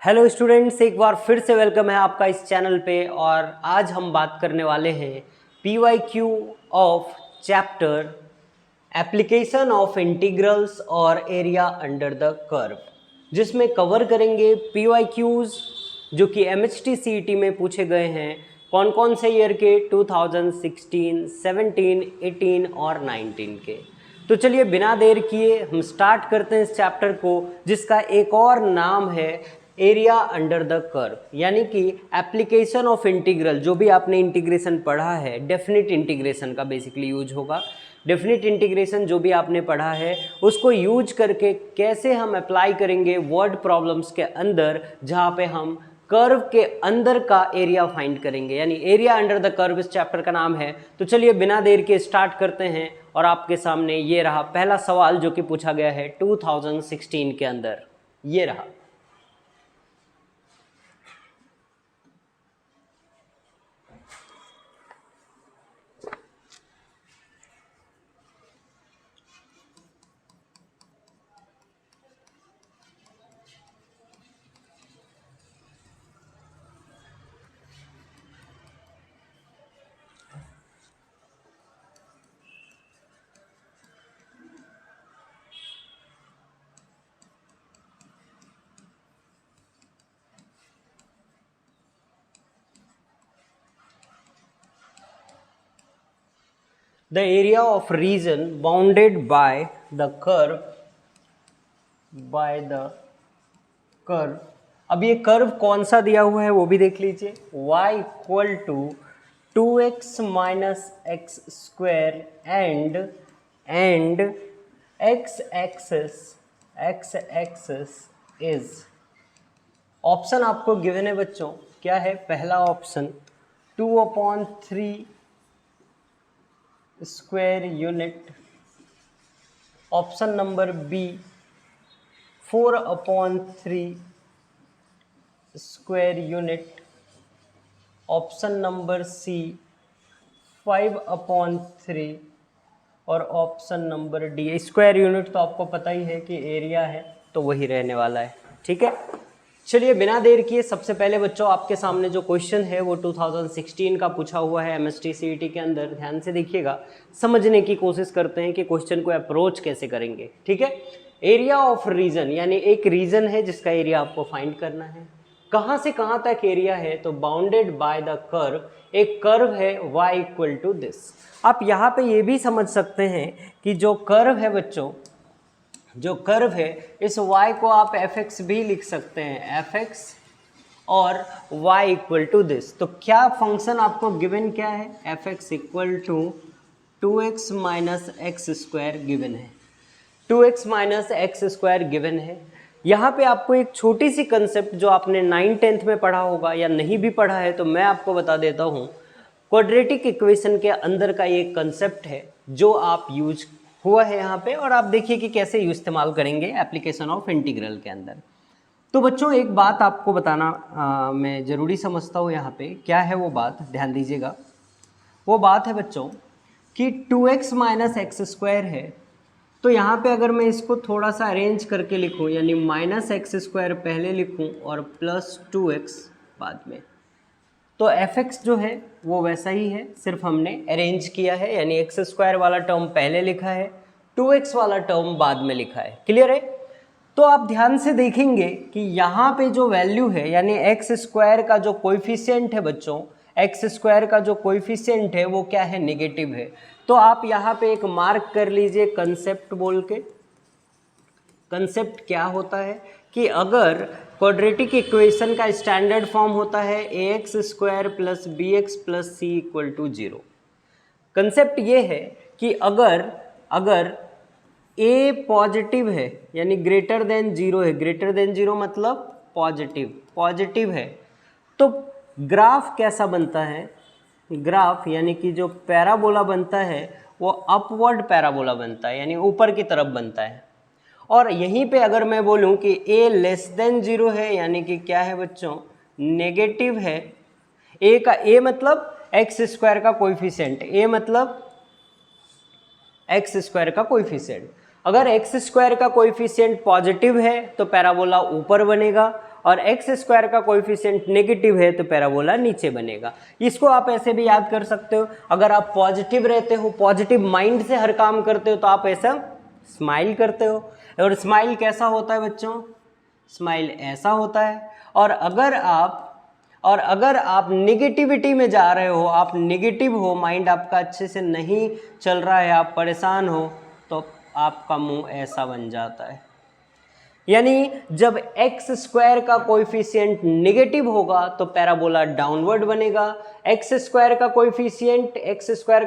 Hello students, एक बार फिर से वेलकम है आपका इस चैनल पे। और आज हम बात करने वाले हैं PYQ of chapter application of integrals और एरिया अंडर द कर्व, जिसमें कवर करेंगे PYQs जो कि MHT CET में पूछे गए हैं कौन कौन से ईयर के 2016, 17, 18 और 19 के। तो चलिए बिना देर किए हम स्टार्ट करते हैं इस चैप्टर को, जिसका एक और नाम है एरिया अंडर द कर्व, यानी कि एप्लीकेशन ऑफ इंटीग्रल। जो भी आपने इंटीग्रेशन पढ़ा है, डेफिनिट इंटीग्रेशन का बेसिकली यूज होगा। डेफिनिट इंटीग्रेशन जो भी आपने पढ़ा है उसको यूज करके कैसे हम अप्लाई करेंगे वर्ड प्रॉब्लम्स के अंदर, जहाँ पे हम कर्व के अंदर का एरिया फाइंड करेंगे, यानी एरिया अंडर द कर्व इस चैप्टर का नाम है। तो चलिए बिना देर के स्टार्ट करते हैं। और आपके सामने ये रहा पहला सवाल जो कि पूछा गया है 2016 के अंदर, ये रहा। The area of region bounded by the curve अब ये कर्व कौन सा दिया हुआ है वो भी देख लीजिए। y equal to 2x minus x square and x axis is, option आपको गिवन है बच्चों। क्या है पहला option 2/3 square unit, option number B 4/3 square unit, option number C 5/3 और option number D square unit. तो आपको पता ही है कि एरिया है तो वही रहने वाला है। ठीक है, चलिए बिना देर किए सबसे पहले बच्चों आपके सामने जो क्वेश्चन है वो 2016 का पूछा हुआ है MHT CET के अंदर। ध्यान से देखिएगा, समझने की कोशिश करते हैं कि क्वेश्चन को अप्रोच कैसे करेंगे। ठीक है, एरिया ऑफ रीजन, यानी एक रीजन है जिसका एरिया आपको फाइंड करना है। कहाँ से कहाँ तक एरिया है, तो बाउंडेड बाय द कर्व, एक कर्व है y इक्वल टू दिस। आप यहाँ पे ये भी समझ सकते हैं कि जो कर्व है बच्चों, जो कर्व है इस y को आप fx भी लिख सकते हैं, fx और y इक्वल टू दिस। तो क्या फंक्शन आपको गिवन क्या है, fx equal to 2x minus x square given है, 2x minus x square given है। यहाँ पे आपको एक छोटी सी कंसेप्ट जो आपने 9th-10th में पढ़ा होगा या नहीं भी पढ़ा है तो मैं आपको बता देता हूँ। क्वाड्रेटिक इक्वेशन के अंदर का ये कंसेप्ट है जो आप यूज हुआ है यहाँ पे, और आप देखिए कि कैसे यूज इस्तेमाल करेंगे एप्लीकेशन ऑफ इंटीग्रल के अंदर। तो बच्चों एक बात आपको बताना मैं ज़रूरी समझता हूँ यहाँ पे। क्या है वो बात, ध्यान दीजिएगा। वो बात है बच्चों कि 2x माइनस एक्स स्क्वायर है, तो यहाँ पे अगर मैं इसको थोड़ा सा अरेंज करके लिखूँ, यानी माइनस एक्स स्क्वायर पहले लिखूँ और प्लस 2x बाद में, तो fx जो है वो वैसा ही है, सिर्फ हमने अरेंज किया है, यानी एक्स स्क्वायर वाला टर्म पहले लिखा है, 2x वाला टर्म बाद में लिखा है। क्लियर है? तो आप ध्यान से देखेंगे कि यहाँ पे जो वैल्यू है, यानी एक्स स्क्वायर का जो कोएफिशिएंट है बच्चों, एक्स स्क्वायर का जो कोएफिशिएंट है वो क्या है, नेगेटिव है। तो आप यहाँ पे एक मार्क कर लीजिए कंसेप्ट बोल के। कंसेप्ट क्या होता है कि अगर क्वाड्रेटिक इक्वेशन का स्टैंडर्ड फॉर्म होता है ax square plus b x plus c equal to 0। Concept ये है कि अगर a पॉजिटिव है, यानी ग्रेटर देन 0 है, ग्रेटर देन 0 मतलब पॉजिटिव है, तो ग्राफ कैसा बनता है, ग्राफ यानी कि जो पैराबोला बनता है वो अपवर्ड पैराबोला बनता है, यानी ऊपर की तरफ बनता है। और यहीं पे अगर मैं बोलूं कि a लेस देन 0 है, यानी कि क्या है बच्चों, नेगेटिव है। a का a मतलब एक्स स्क्वायर का कोएफिशिएंट, a मतलब एक्स स्क्वायर का कोएफिशिएंट। अगर एक्स स्क्वायर का कोएफिशिएंट पॉजिटिव है तो पैराबोला ऊपर बनेगा, और एक्स स्क्वायर का कोएफिशिएंट नेगेटिव है तो पैराबोला नीचे बनेगा। इसको आप ऐसे भी याद कर सकते हो, अगर आप पॉजिटिव रहते हो, पॉजिटिव माइंड से हर काम करते हो तो आप ऐसा स्माइल करते हो। और स्माइल कैसा होता है बच्चों? स्माइल ऐसा होता है। और अगर आप निगेटिविटी में जा रहे हो, आप निगेटिव हो, माइंड आपका अच्छे से नहीं चल रहा है, आप परेशान हो, तो आपका मुंह ऐसा बन जाता है। यानी जब एक्स स्क्वायर का कोएफिशिएंट नेगेटिव होगा तो पैराबोला डाउनवर्ड बनेगा, एक्स स्क्वायर का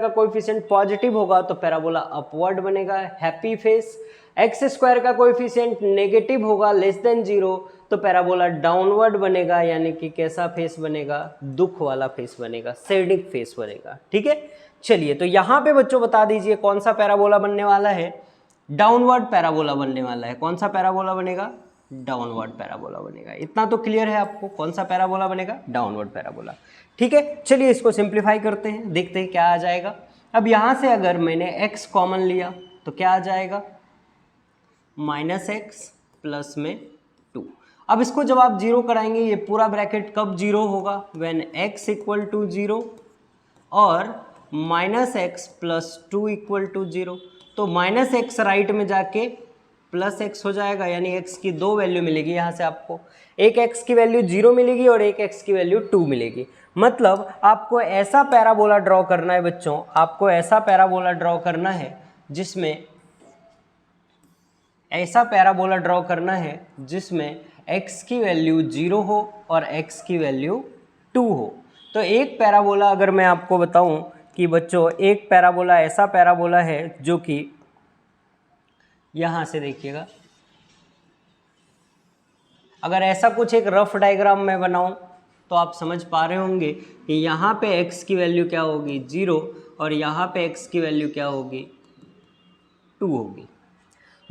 कोएफिशिएंट पॉजिटिव होगा तो पैराबोला अपवर्ड बनेगा, हैप्पी फेस। एक्स स्क्वायर का कोएफिशिएंट नेगेटिव होगा, लेस देन 0, तो पैराबोला डाउनवर्ड बनेगा, यानी कि कैसा फेस बनेगा? दुख वाला फेस बनेगा, सैडिक फेस बनेगा। ठीक है, चलिए तो यहाँ पे बच्चों बता दीजिए कौन सा पैराबोला बनने वाला है? डाउनवर्ड पैराबोला बनने वाला है। कौन सा पैराबोला बनेगा? डाउनवर्ड पैराबोला बनेगा। इतना तो क्लियर है आपको, कौन सा पैराबोला बनेगा? Downward parabola. ठीक है, चलिए इसको सिंप्लीफाई करते हैं, देखते हैं क्या आ जाएगा। अब यहाँ से अगर मैंने x कॉमन लिया तो क्या आ जाएगा? -x प्लस में 2। अब इसको जब आप 0 कराएंगे, ये पूरा ब्रैकेट कब 0 होगा? व्हेन x इक्वल टू 0 और -x प्लस 2 इक्वल टू 0। तो -x राइट में जाके +x हो जाएगा, यानी x की 2 वैल्यू मिलेगी यहाँ से आपको। एक x की वैल्यू 0 मिलेगी और एक x की वैल्यू 2 मिलेगी। मतलब आपको ऐसा पैराबोला ड्रॉ करना है बच्चों, आपको ऐसा पैराबोला ड्रॉ करना है जिसमें x की वैल्यू 0 हो और x की वैल्यू 2 हो। तो एक पैराबोला अगर मैं आपको बताऊं कि बच्चों एक पैराबोला ऐसा पैराबोला है जो कि यहाँ से देखिएगा, अगर ऐसा कुछ एक रफ डायग्राम में बनाऊं तो आप समझ पा रहे होंगे कि यहाँ पे x की वैल्यू क्या होगी? 0 और यहाँ पे x की वैल्यू क्या होगी? 2 होगी।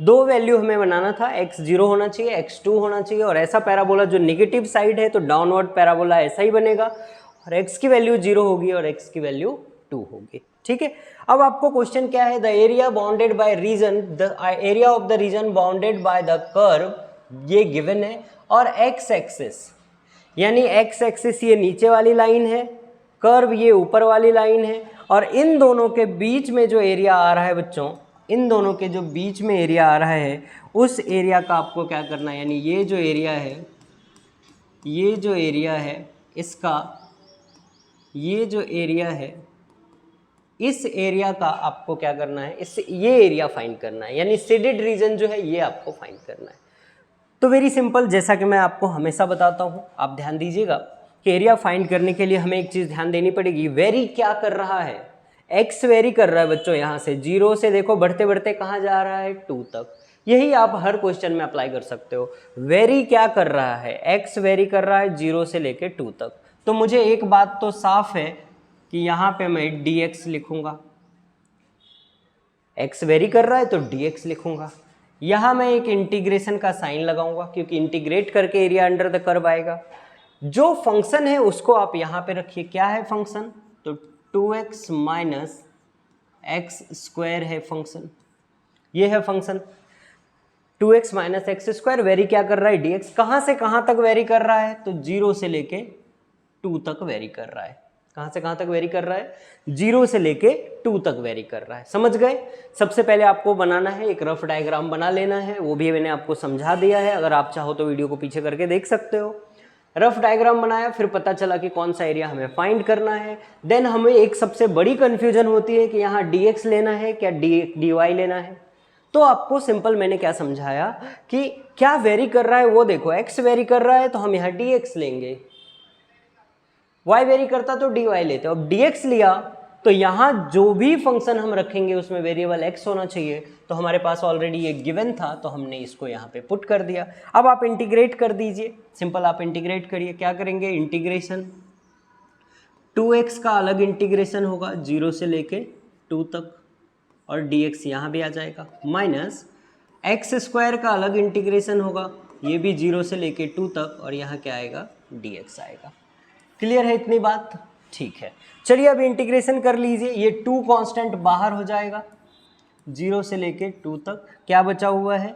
2 वैल्यू हमें बनाना था, x 0 होना चाहिए, x 2 होना चाहिए। और ऐसा पैराबोला जो नेगेटिव साइड है तो डाउनवर्ड पैराबोला ऐसा ही बनेगा, और x की वैल्यू 0 होगी और x की वैल्यू 2 होगी। ठीक है, अब आपको क्वेश्चन क्या है? The area bounded by region, the area of the region bounded by the curve, ये गिवन है। और x एक्सिस, यानी x एक्सिस ये नीचे वाली लाइन है, कर्व ये ऊपर वाली लाइन है, और इन दोनों के बीच में जो एरिया आ रहा है बच्चों, इन दोनों के जो बीच में एरिया आ रहा है, उस एरिया का आपको क्या करना है? यानी ये जो एरिया है इसका, ये जो एरिया है इस एरिया का आपको क्या करना है? ये एरिया फाइंड करना है, यानी शेडेड रीजन जो है ये आपको फाइंड करना है। तो वेरी सिंपल, जैसा कि मैं आपको हमेशा बताता हूँ, आप ध्यान दीजिएगा कि एरिया फाइंड करने के लिए हमें एक चीज़ ध्यान देनी पड़ेगी। वेरी क्या कर रहा है? x वेरी कर रहा है बच्चों, यहाँ से 0 से देखो बढ़ते बढ़ते कहाँ जा रहा है? 2 तक। यही आप हर क्वेश्चन में अप्लाई कर सकते हो। वेरी क्या कर रहा है? x वेरी कर रहा है 0 से लेके 2 तक। तो मुझे एक बात तो साफ है कि यहाँ पे मैं dx लिखूंगा, x वेरी कर रहा है तो dx लिखूंगा। यहाँ मैं एक इंटीग्रेशन का साइन लगाऊंगा क्योंकि इंटीग्रेट करके एरिया अंडर द कर्व आएगा। जो फंक्शन है उसको आप यहाँ पे रखिए। क्या है फंक्शन? तो 2x माइनस एक्स स्क्वायर है फंक्शन, ये है function 2x minus x square. Very क्या कर रहा है? dx। कहाँ से कहाँ तक वेरी कर रहा है? तो 0 से लेके 2 तक वेरी कर रहा है। कहाँ से कहाँ तक वेरी कर रहा है? 0 से लेके 2 तक वेरी कर रहा है। समझ गए? सबसे पहले आपको बनाना है, एक रफ डायग्राम बना लेना है, वो भी मैंने आपको समझा दिया है। अगर आप चाहो तो वीडियो को पीछे करके देख सकते हो। रफ डायग्राम बनाया, फिर पता चला कि कौन सा एरिया हमें फाइंड करना है। देन हमें एक सबसे बड़ी कन्फ्यूजन होती है कि यहाँ dx लेना है क्या dy लेना है। तो आपको सिंपल मैंने क्या समझाया कि क्या वेरी कर रहा है वो देखो, x वेरी कर रहा है तो हम यहाँ dx लेंगे, y वेरी करता तो dy लेते। अब dx लिया तो यहाँ जो भी फंक्शन हम रखेंगे उसमें वेरिएबल x होना चाहिए, तो हमारे पास ऑलरेडी ये गिवन था तो हमने इसको यहाँ पे पुट कर दिया। अब आप इंटीग्रेट कर दीजिए, सिंपल आप इंटीग्रेट करिए। क्या करेंगे? इंटीग्रेशन 2x का अलग इंटीग्रेशन होगा 0 से लेके 2 तक, और dx यहाँ भी आ जाएगा, माइनस एक्स स्क्वायर का अलग इंटीग्रेशन होगा, ये भी 0 से लेके 2 तक, और यहाँ क्या आएगा? dx आएगा। क्लियर है इतनी बात? ठीक है, चलिए अब इंटीग्रेशन कर लीजिए। ये 2 कांस्टेंट बाहर हो जाएगा 0 से लेके 2 तक। क्या बचा हुआ है?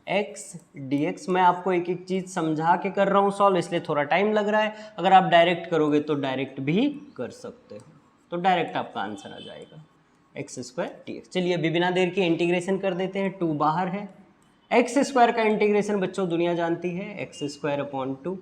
X D x. मैं आपको एक एक चीज़ समझा के कर रहा हूँ सॉल्व, इसलिए थोड़ा टाइम लग रहा है। अगर आप डायरेक्ट करोगे तो डायरेक्ट भी कर सकते हो, तो डायरेक्ट आपका आंसर आ जाएगा एक्स स्क्वायर डी एक्स। चलिए अभी बिना देर के इंटीग्रेशन कर देते हैं। 2 बाहर है, एक्स स्क्वायर का इंटीग्रेशन बच्चों दुनिया जानती है, x square upon 2,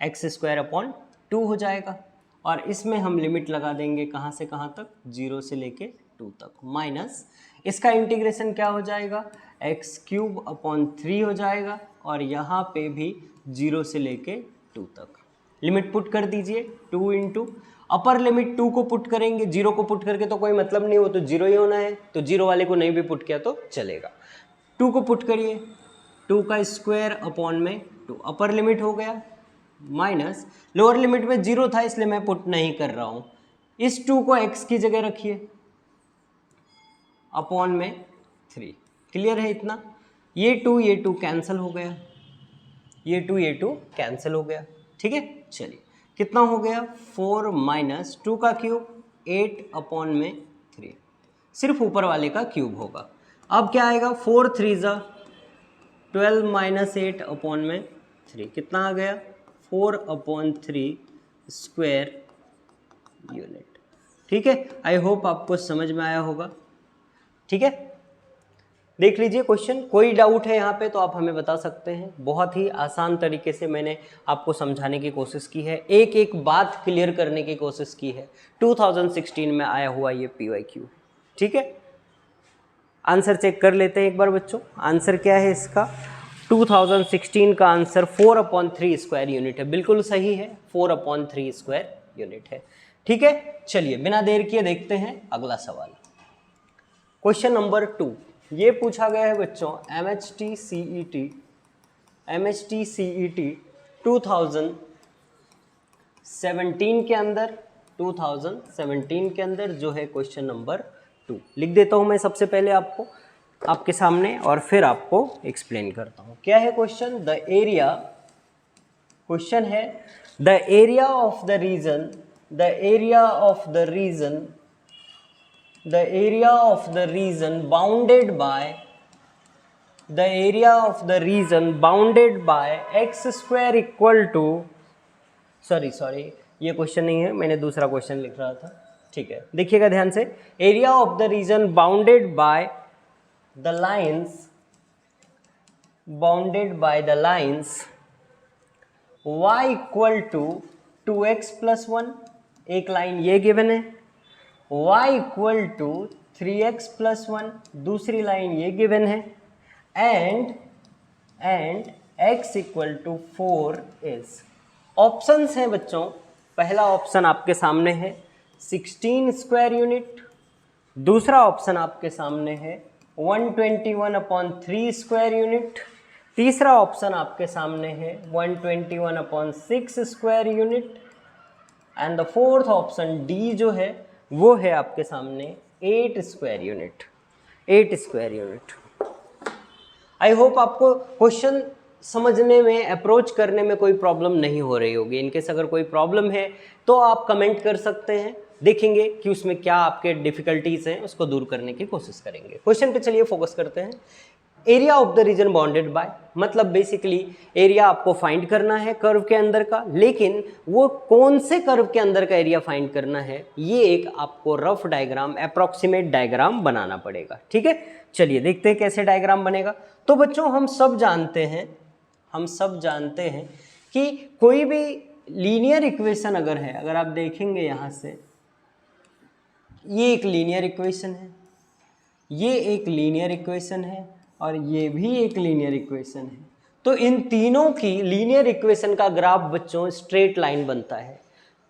x square upon 2 हो जाएगा। और इसमें हम लिमिट लगा देंगे कहाँ से कहाँ तक, 0 से लेके 2 तक, माइनस इसका इंटीग्रेशन क्या हो जाएगा, एक्स क्यूब अपॉन 3 हो जाएगा। और यहाँ पे भी 0 से लेके 2 तक लिमिट पुट कर दीजिए। 2 इंटू अपर लिमिट 2 को पुट करेंगे, 0 को पुट करके तो कोई मतलब नहीं, वो तो 0 ही होना है, तो 0 वाले को नहीं भी पुट किया तो चलेगा। 2 को पुट करिए, 2 का स्क्वायर अपॉन में 2, अपर लिमिट हो गया, माइनस लोअर लिमिट में 0 था इसलिए मैं पुट नहीं कर रहा हूँ। इस 2 को x की जगह रखिए, अपॉन में 3। क्लियर है इतना? ये 2 कैंसिल हो गया, ये 2 कैंसिल हो गया। ठीक है, चलिए कितना हो गया, 4 माइनस 2 का क्यूब 8 अपॉन में 3, सिर्फ ऊपर वाले का क्यूब होगा। अब क्या आएगा, 4 3 ज़ा 12 माइनस 8 अपॉन में 3, कितना आ गया, 4 अपॉन 3 स्क्वायर यूनिट। ठीक है, आई होप आपको समझ में आया होगा। ठीक है, देख लीजिए क्वेश्चन, कोई डाउट है यहाँ पे तो आप हमें बता सकते हैं। बहुत ही आसान तरीके से मैंने आपको समझाने की कोशिश की है, एक एक बात क्लियर करने की कोशिश की है। 2016 में आया हुआ ये PYQ। ठीक है, आंसर चेक कर लेते हैं एक बार बच्चों। आंसर क्या है इसका, 2016 का आंसर 4/3 स्क्वायर यूनिट है। बिल्कुल सही है, 4/3 स्क्वायर यूनिट है। ठीक है, चलिए बिना देर किए देखते हैं अगला सवाल। क्वेश्चन नंबर 2 ये पूछा गया है बच्चों, MHT CET 2017 के अंदर जो है क्वेश्चन नंबर 2। लिख देता हूं मैं सबसे पहले आपको आपके सामने और फिर आपको एक्सप्लेन करता हूं। क्या है क्वेश्चन, क्वेश्चन है the area of the region bounded by x square equal to, sorry ये क्वेश्चन नहीं है, मैंने दूसरा क्वेश्चन लिख रहा था। ठीक है, देखिएगा ध्यान से, area of the region bounded by the lines y equal to 2x plus 1, एक लाइन ये गिवन है, y equal to 3x plus 1, दूसरी लाइन ये गिवन है, and x equal to 4 is. Options हैं बच्चों, पहला ऑप्शन आपके सामने है 16 स्क्वायर यूनिट, दूसरा ऑप्शन आपके सामने है 121/3 स्क्वायर यूनिट, तीसरा ऑप्शन आपके सामने है 121/6 square unit, and the fourth option D जो है वो है आपके सामने 8 स्क्वायर यूनिट। आई होप आपको क्वेश्चन समझने में, अप्रोच करने में कोई प्रॉब्लम नहीं हो रही होगी। इनकेस अगर कोई प्रॉब्लम है तो आप कमेंट कर सकते हैं, देखेंगे कि उसमें क्या आपके डिफिकल्टीज हैं, उसको दूर करने की कोशिश करेंगे। क्वेश्चन पे चलिए फोकस करते हैं। Area of the region bounded bye, मतलब बेसिकली एरिया आपको फाइंड करना है कर्व के अंदर का, लेकिन वो कौन से कर्व के अंदर का एरिया फाइंड करना है, ये एक आपको रफ डायग्राम, अप्रॉक्सीमेट डायग्राम बनाना पड़ेगा। ठीक है, चलिए देखते हैं कैसे डायग्राम बनेगा। तो बच्चों हम सब जानते हैं कि कोई भी लीनियर इक्वेशन अगर है, अगर आप देखेंगे यहाँ से, ये एक लीनियर इक्वेशन है, ये एक लीनियर इक्वेशन है और ये भी एक लीनियर इक्वेशन है। तो इन तीनों की लीनियर इक्वेशन का ग्राफ बच्चों स्ट्रेट लाइन बनता है,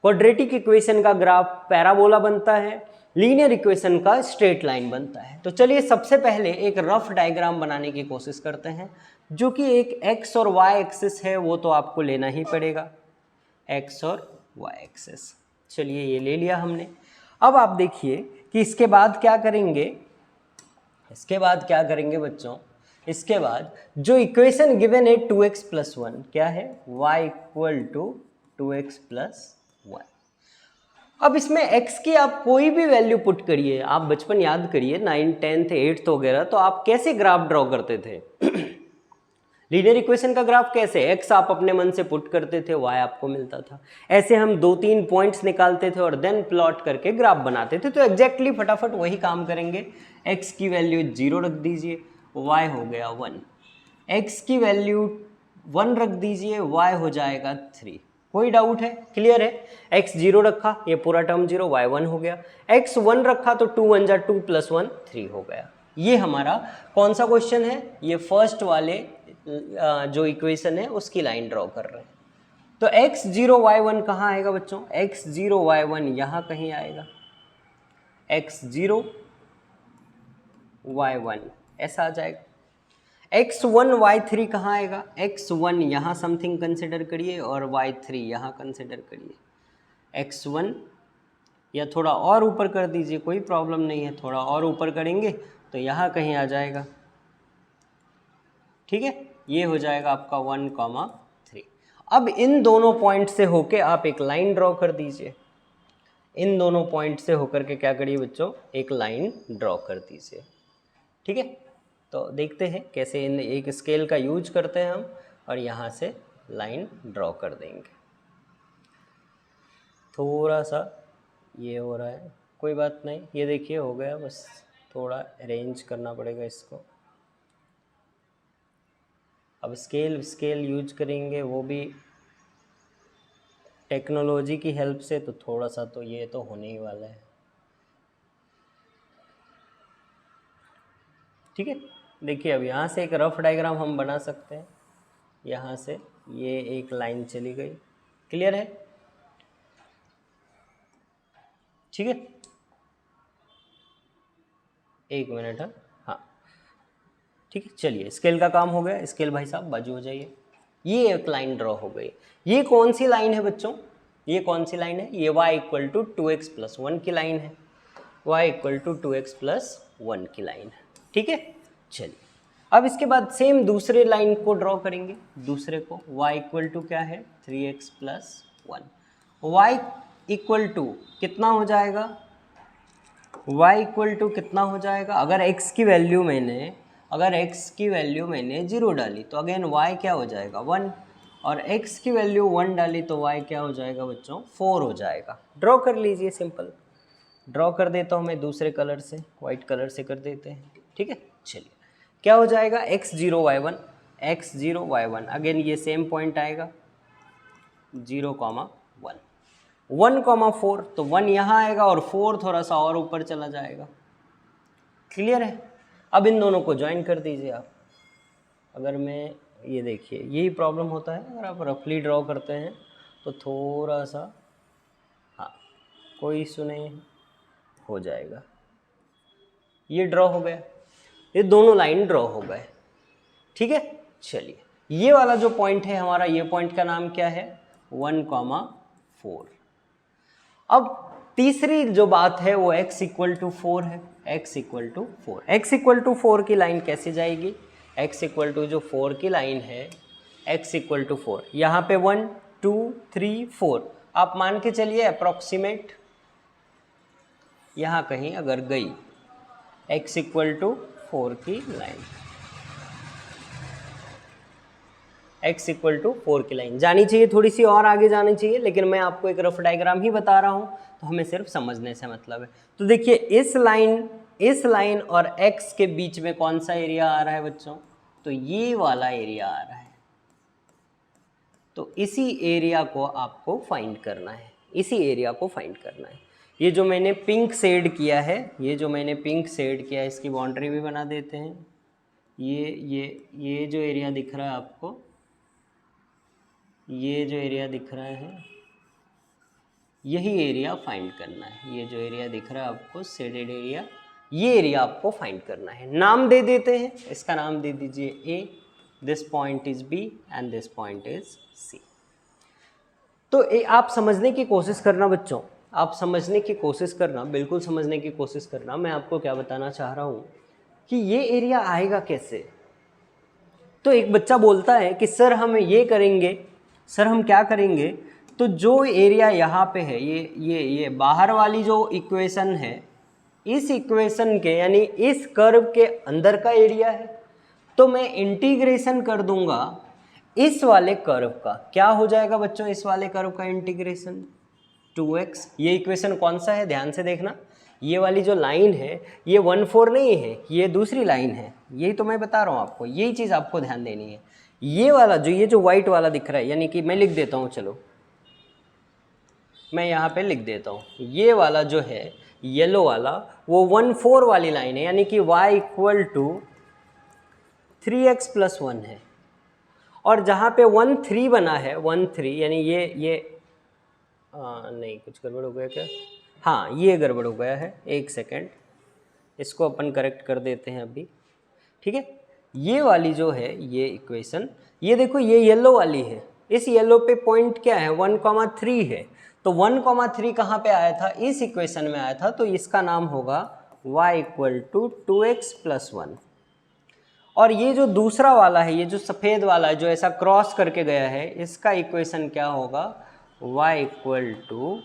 क्वाड्रेटिक इक्वेशन का ग्राफ पैराबोला बनता है, लीनियर इक्वेशन का स्ट्रेट लाइन बनता है। तो चलिए सबसे पहले एक रफ डायग्राम बनाने की कोशिश करते हैं, जो कि एक x और y एक्सिस है, वो तो आपको लेना ही पड़ेगा, x और y एक्सिस। चलिए ये ले लिया हमने। अब आप देखिए कि इसके बाद क्या करेंगे, बच्चों, इसके बाद जो इक्वेशन गिवन है 2x प्लस 1, क्या है, y equal to 2x plus 1। अब इसमें x की आप कोई भी वैल्यू पुट करिए, आप बचपन याद करिए 9th 10th 8th वगैरह, तो आप कैसे ग्राफ ड्रॉ करते थे लीनियर इक्वेशन का ग्राफ कैसे, एक्स आप अपने मन से पुट करते थे, वाई आपको मिलता था। ऐसे हम 2-3 पॉइंट्स निकालते थे और देन प्लॉट करके ग्राफ बनाते थे। तो एग्जैक्टली फटाफट वही काम करेंगे। एक्स की वैल्यू 0 रख दीजिए, वाई हो गया 1। एक्स की वैल्यू 1 रख दीजिए, वाई हो जाएगा 3। कोई डाउट है, क्लियर है? एक्स 0 रखा, ये पूरा टर्म 0, वाई 1 हो गया। एक्स 1 रखा तो 2 1 जा 2 + 1 3 हो गया। ये हमारा कौन सा क्वेश्चन है? ये फर्स्ट वाले जो इक्वेशन है उसकी लाइन ड्रॉ कर रहे हैं। तो x0 y1 कहाँ आएगा बच्चों? x0 y1 यहाँ कहीं आएगा, x0 y1 ऐसा आ जाएगा। x1 y3 कहाँ आएगा? x1 यहाँ समथिंग कंसिडर करिए और y3 यहाँ कंसिडर करिए। x1 या थोड़ा और ऊपर कर दीजिए, कोई प्रॉब्लम नहीं है, थोड़ा और ऊपर करेंगे तो यहाँ कहीं आ जाएगा। ठीक है, ये हो जाएगा आपका 1,3। अब इन दोनों पॉइंट से होके आप एक लाइन ड्रॉ कर दीजिए। इन दोनों पॉइंट से होकर के क्या करिए बच्चों? एक लाइन ड्रॉ कर दीजिए। ठीक है, तो देखते हैं कैसे इन एक स्केल का यूज करते हैं हम, और यहाँ से लाइन ड्रॉ कर देंगे। थोड़ा सा ये हो रहा है, कोई बात नहीं, ये देखिए हो गया, बस थोड़ा अरेंज करना पड़ेगा इसको। अब स्केल यूज करेंगे, वो भी टेक्नोलॉजी की हेल्प से, तो थोड़ा सा तो ये तो होने ही वाला है। ठीक है, देखिए अब यहाँ से एक रफ डायग्राम हम बना सकते हैं। यहाँ से ये एक लाइन चली गई, क्लियर है? ठीक है, एक मिनट है, हाँ ठीक है, चलिए स्केल का काम हो गया। स्केल भाई साहब बाजू हो जाइए। ये एक लाइन ड्रॉ हो गई। ये कौन सी लाइन है बच्चों? ये कौन सी लाइन है? ये y = 2x + 1 की लाइन है। y = 2x + 1 की लाइन है। ठीक है, चलिए अब इसके बाद सेम दूसरे लाइन को ड्रॉ करेंगे। दूसरे को y = क्या है? 3x + 1। y = कितना हो जाएगा? y = कितना हो जाएगा? अगर x की वैल्यू मैंने 0 डाली तो अगेन y क्या हो जाएगा? 1, और x की वैल्यू 1 डाली तो y क्या हो जाएगा बच्चों? 4 हो जाएगा। ड्रॉ कर लीजिए, सिंपल ड्रॉ कर देता हूँ मैं दूसरे कलर से, वाइट कलर से कर देते हैं। ठीक है, चलिए क्या हो जाएगा? x0 y1 अगेन ये सेम पॉइंट आएगा 0,1 1,4, तो 1 यहाँ आएगा और 4 थोड़ा सा और ऊपर चला जाएगा। क्लियर है? अब इन दोनों को ज्वाइन कर दीजिए आप। अगर मैं ये देखिए, यही प्रॉब्लम होता है अगर आप रफली ड्रॉ करते हैं तो थोड़ा सा, हाँ कोई इशू नहीं है, हो जाएगा। ये ड्रॉ हो गया, ये दोनों लाइन ड्रॉ हो गए। ठीक है, चलिए ये वाला जो पॉइंट है हमारा, ये पॉइंट का नाम क्या है? 1,4। अब तीसरी जो बात है वो x = 4 है। x = 4 की लाइन कैसे जाएगी? x = जो 4 की लाइन है, x = 4, यहाँ पे 1 2 3 4 आप मान के चलिए अप्रॉक्सीमेट, यहाँ कहीं अगर गई x = 4 की लाइन, x = 4 की लाइन जानी चाहिए, थोड़ी सी और आगे जानी चाहिए, लेकिन मैं आपको एक रफ डायग्राम ही बता रहा हूँ तो हमें सिर्फ समझने से मतलब है। तो देखिए इस लाइन और x के बीच में कौन सा एरिया आ रहा है बच्चों? तो ये वाला एरिया आ रहा है। तो इसी एरिया को आपको फाइंड करना है, इसी एरिया को फाइंड करना है। ये जो मैंने पिंक शेड किया है, इसकी बाउंड्री भी बना देते हैं। ये जो एरिया दिख रहा है आपको, ये जो एरिया दिख रहा है, यही एरिया फाइंड करना है। ये जो एरिया दिख रहा है आपको शेडेड एरिया, ये एरिया आपको फाइंड करना है। नाम दे देते हैं, इसका नाम दे दीजिए A, this point is B and this point is C। तो आप समझने की कोशिश करना बच्चों, आप समझने की कोशिश करना, बिल्कुल समझने की कोशिश करना। मैं आपको क्या बताना चाह रहा हूँ कि ये एरिया आएगा कैसे। तो एक बच्चा बोलता है कि सर हम ये करेंगे, सर हम क्या करेंगे, तो जो एरिया यहाँ पे है, ये बाहर वाली जो इक्वेशन है, इस इक्वेशन के यानी इस कर्व के अंदर का एरिया है, तो मैं इंटीग्रेशन कर दूंगा इस वाले कर्व का। क्या हो जाएगा बच्चों इस वाले कर्व का इंटीग्रेशन? 2x। ये इक्वेशन कौन सा है, ध्यान से देखना। ये वाली जो लाइन है ये 1,4 नहीं है, ये दूसरी लाइन है। यही तो मैं बता रहा हूँ आपको, यही चीज़ आपको ध्यान देनी है। ये वाला ये जो व्हाइट वाला दिख रहा है, यानी कि मैं लिख देता हूँ, चलो मैं यहाँ पे लिख देता हूँ, ये वाला जो है येलो वाला वो 1,4 वाली लाइन है, यानी कि y = 3x + 1 है। और जहाँ पे 1,3 बना है, 1,3 यानी ये नहीं, कुछ गड़बड़ हो गया क्या? हाँ, ये गड़बड़ हो गया है, एक सेकेंड, इसको अपन करेक्ट कर देते हैं अभी, ठीक है। ये वाली जो है ये इक्वेशन, ये देखो ये येलो वाली है, इस येलो पे पॉइंट क्या है 1,3 है। तो 1,3 कहाँ पे आया था? इस इक्वेशन में आया था, तो इसका नाम होगा y = 2x + 1। और ये जो दूसरा वाला है, ये जो सफ़ेद वाला है जो ऐसा क्रॉस करके गया है, इसका इक्वेशन क्या होगा? y =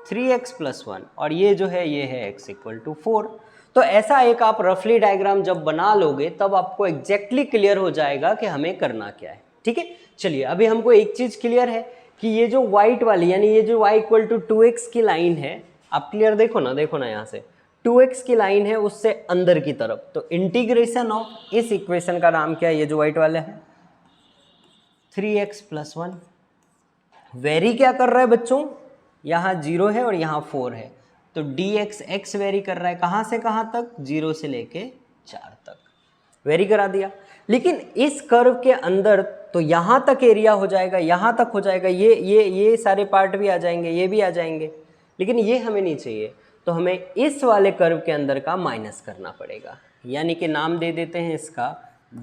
3x + 1। और ये जो है ये है x = 4। तो ऐसा एक आप रफली डायग्राम जब बना लोगे तब आपको एग्जैक्टली क्लियर हो जाएगा कि हमें करना क्या है, ठीक है। चलिए अभी हमको एक चीज़ क्लियर है कि ये जो वाइट वाली यानी ये जो y = 2x की लाइन है, आप क्लियर देखो ना यहाँ से 2x की लाइन है उससे अंदर की तरफ। तो इंटीग्रेशन ऑफ इस इक्वेशन का नाम क्या है? ये जो व्हाइट वाला है 3x + 1। वेरी क्या कर रहा है बच्चों? यहाँ 0 है और यहाँ 4 है, तो dx x वेरी कर रहा है कहाँ से कहाँ तक? 0 से लेके 4 तक वेरी करा दिया। लेकिन इस कर्व के अंदर तो यहाँ तक एरिया हो जाएगा, यहाँ तक हो जाएगा, ये सारे पार्ट भी आ जाएंगे, ये भी आ जाएंगे, लेकिन ये हमें नहीं चाहिए। तो हमें इस वाले कर्व के अंदर का माइनस करना पड़ेगा, यानी कि नाम दे देते हैं इसका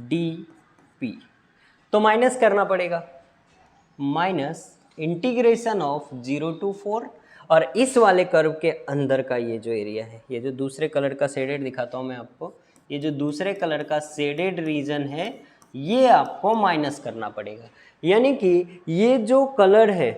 dp। तो माइनस करना पड़ेगा, माइनस इंटीग्रेशन ऑफ 0 to 4। और इस वाले कर्व के अंदर का ये जो एरिया है, ये जो दूसरे कलर का शेडेड दिखाता हूँ मैं आपको, ये जो दूसरे कलर का शेडेड रीजन है ये आपको माइनस करना पड़ेगा। यानी कि ये जो कलर है,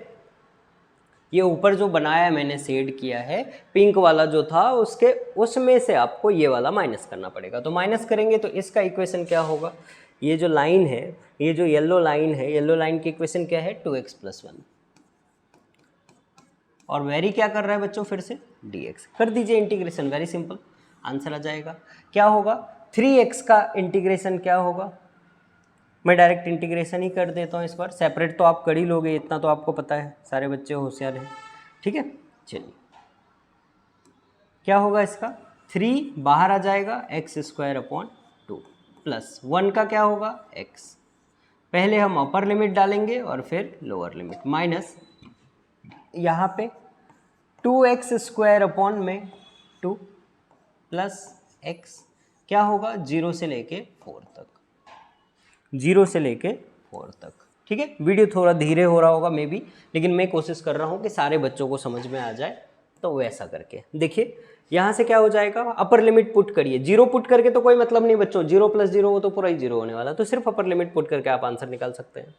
ये ऊपर जो बनाया मैंने शेड किया है पिंक वाला जो था उसमें से आपको ये वाला माइनस करना पड़ेगा। तो माइनस करेंगे तो इसका इक्वेशन क्या होगा? ये जो लाइन है, ये जो येलो लाइन है, येलो लाइन की इक्वेशन क्या है? 2x + 1। और वेरी क्या कर रहा है बच्चों? फिर से dx कर दीजिए इंटीग्रेशन, वेरी सिंपल, आंसर आ जाएगा। क्या होगा? 3x का इंटीग्रेशन क्या होगा? मैं डायरेक्ट इंटीग्रेशन ही कर देता हूँ इस बार, सेपरेट तो आप कर ही लोगे, इतना तो आपको पता है, सारे बच्चे होशियार हैं, ठीक है। चलिए क्या होगा इसका? 3 बाहर आ जाएगा, x² / 2 + 1 का क्या होगा? x। पहले हम अपर लिमिट डालेंगे और फिर लोअर लिमिट, माइनस यहाँ पे 2x² / 2 + x क्या होगा? 0 से लेके 4 तक, 0 से लेके 4 तक, ठीक है। वीडियो थोड़ा धीरे हो रहा होगा मे बी, लेकिन मैं कोशिश कर रहा हूँ कि सारे बच्चों को समझ में आ जाए। तो वैसा करके देखिए यहाँ से क्या हो जाएगा? अपर लिमिट पुट करिए, 0 पुट करके तो कोई मतलब नहीं बच्चों, 0 + 0 वो तो पूरा ही 0 होने वाला, तो सिर्फ अपर लिमिट पुट करके आप आंसर निकाल सकते हैं।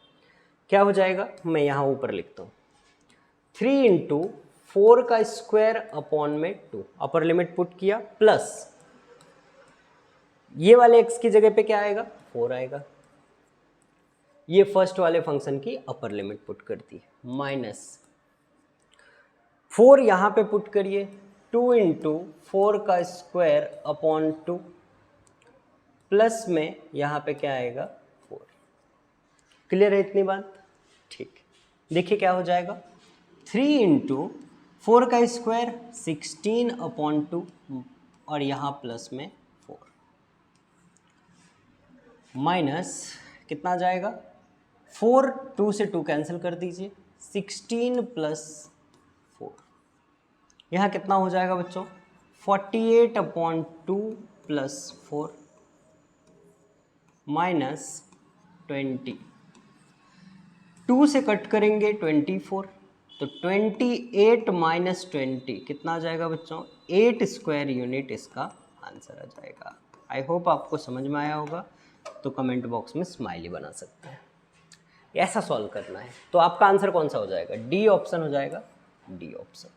क्या हो जाएगा? मैं यहाँ ऊपर लिखता हूँ 3 × 4² / 2, अपर लिमिट पुट किया, प्लस ये वाले x की जगह पे क्या आएगा? 4 आएगा। ये फर्स्ट वाले फंक्शन की अपर लिमिट पुट कर दी, माइनस 4 यहाँ पे पुट करिए, 2 × 4² / 2 प्लस में यहाँ पे क्या आएगा? 4। क्लियर है इतनी बात? ठीक, देखिए क्या हो जाएगा? 3 × 4² 16/2 और यहाँ प्लस में 4 माइनस कितना जाएगा? 4, 2 से 2 कैंसिल कर दीजिए, 16 + 4 यहाँ कितना हो जाएगा बच्चों? 48/2 + 4 माइनस 20, 2 से कट करेंगे 24, तो 28 - 20 कितना आ जाएगा बच्चों? 8² यूनिट इसका आंसर आ जाएगा। आई होप आपको समझ में आया होगा, तो कमेंट बॉक्स में स्माइली बना सकते हैं। ऐसा सॉल्व करना है, तो आपका आंसर कौन सा हो जाएगा? डी ऑप्शन हो जाएगा, डी ऑप्शन।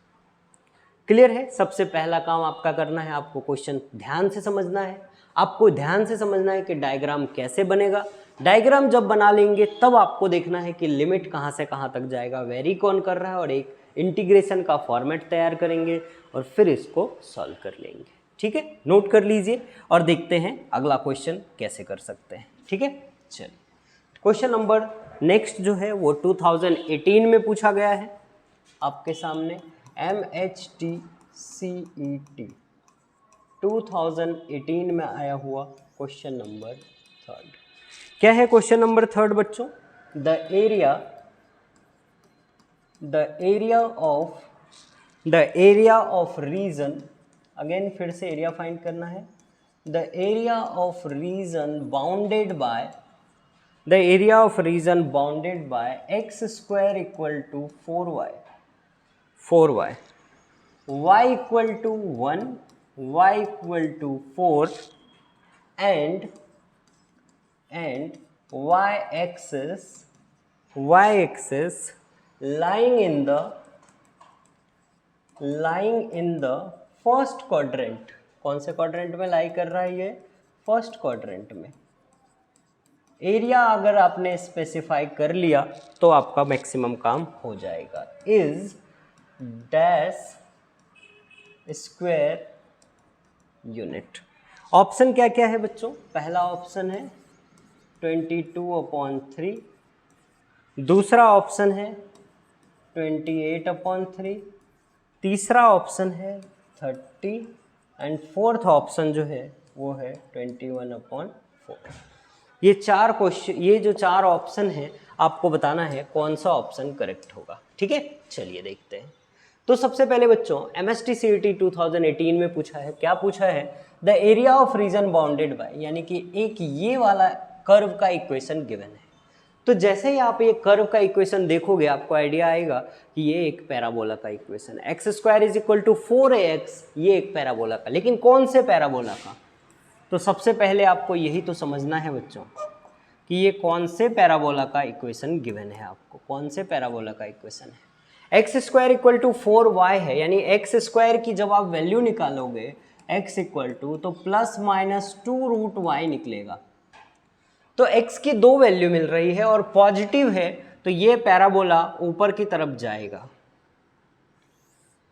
क्लियर है? सबसे पहला काम आपका करना है, आपको क्वेश्चन ध्यान से समझना है, आपको ध्यान से समझना है कि डायग्राम कैसे बनेगा। डायग्राम जब बना लेंगे तब आपको देखना है कि लिमिट कहाँ से कहाँ तक जाएगा, वेरी कौन कर रहा है, और एक इंटीग्रेशन का फॉर्मेट तैयार करेंगे और फिर इसको सॉल्व कर लेंगे। ठीक है, नोट कर लीजिए और देखते हैं अगला क्वेश्चन कैसे कर सकते हैं। ठीक है, चलिए क्वेश्चन नंबर नेक्स्ट जो है वो 2018 में पूछा गया है आपके सामने, MHTCET 2018 में आया हुआ क्वेश्चन नंबर 3। क्या है क्वेश्चन नंबर 3 बच्चों? The area of region, again फिर से एरिया फाइंड करना है। The area of region bounded by x square equal to 4y, y equal to 1, y equal to 4 and y axis lying in the first quadrant. कौन से quadrant में लाई कर रहा है ये? फर्स्ट क्वाड्रेंट में। एरिया अगर आपने स्पेसिफाई कर लिया तो आपका मैक्सिमम काम हो जाएगा। Is dash square unit. Option क्या क्या है बच्चों? पहला ऑप्शन है 22/3, दूसरा ऑप्शन है 28/3, तीसरा ऑप्शन है 30 एंड फोर्थ ऑप्शन जो है वो है 21/4। ये जो चार ऑप्शन है आपको बताना है कौन सा ऑप्शन करेक्ट होगा। ठीक है, चलिए देखते हैं। तो सबसे पहले बच्चों MHTCET 2018 में पूछा है, क्या पूछा है? The area of region bounded bye, यानी कि एक ये वाला कर्व का इक्वेशन गिवन है। तो जैसे ही आप ये कर्व का इक्वेशन देखोगे आपको आइडिया आएगा कि ये एक पैराबोला का इक्वेशन है। x square is equal to 4ax, ये एक पैराबोला का, लेकिन कौन से पैराबोला का? तो सबसे पहले आपको यही तो समझना है बच्चों कि ये कौन से पैराबोला का इक्वेशन गिवन है। आपको कौन से पैराबोला का इक्वेशन है? x square equal to 4y है, यानी x स्क्वायर की जब आप वैल्यू निकालोगे x इक्वल टू तो +-2√y निकलेगा। तो x की दो वैल्यू मिल रही है और पॉजिटिव है, तो ये पैराबोला ऊपर की तरफ जाएगा,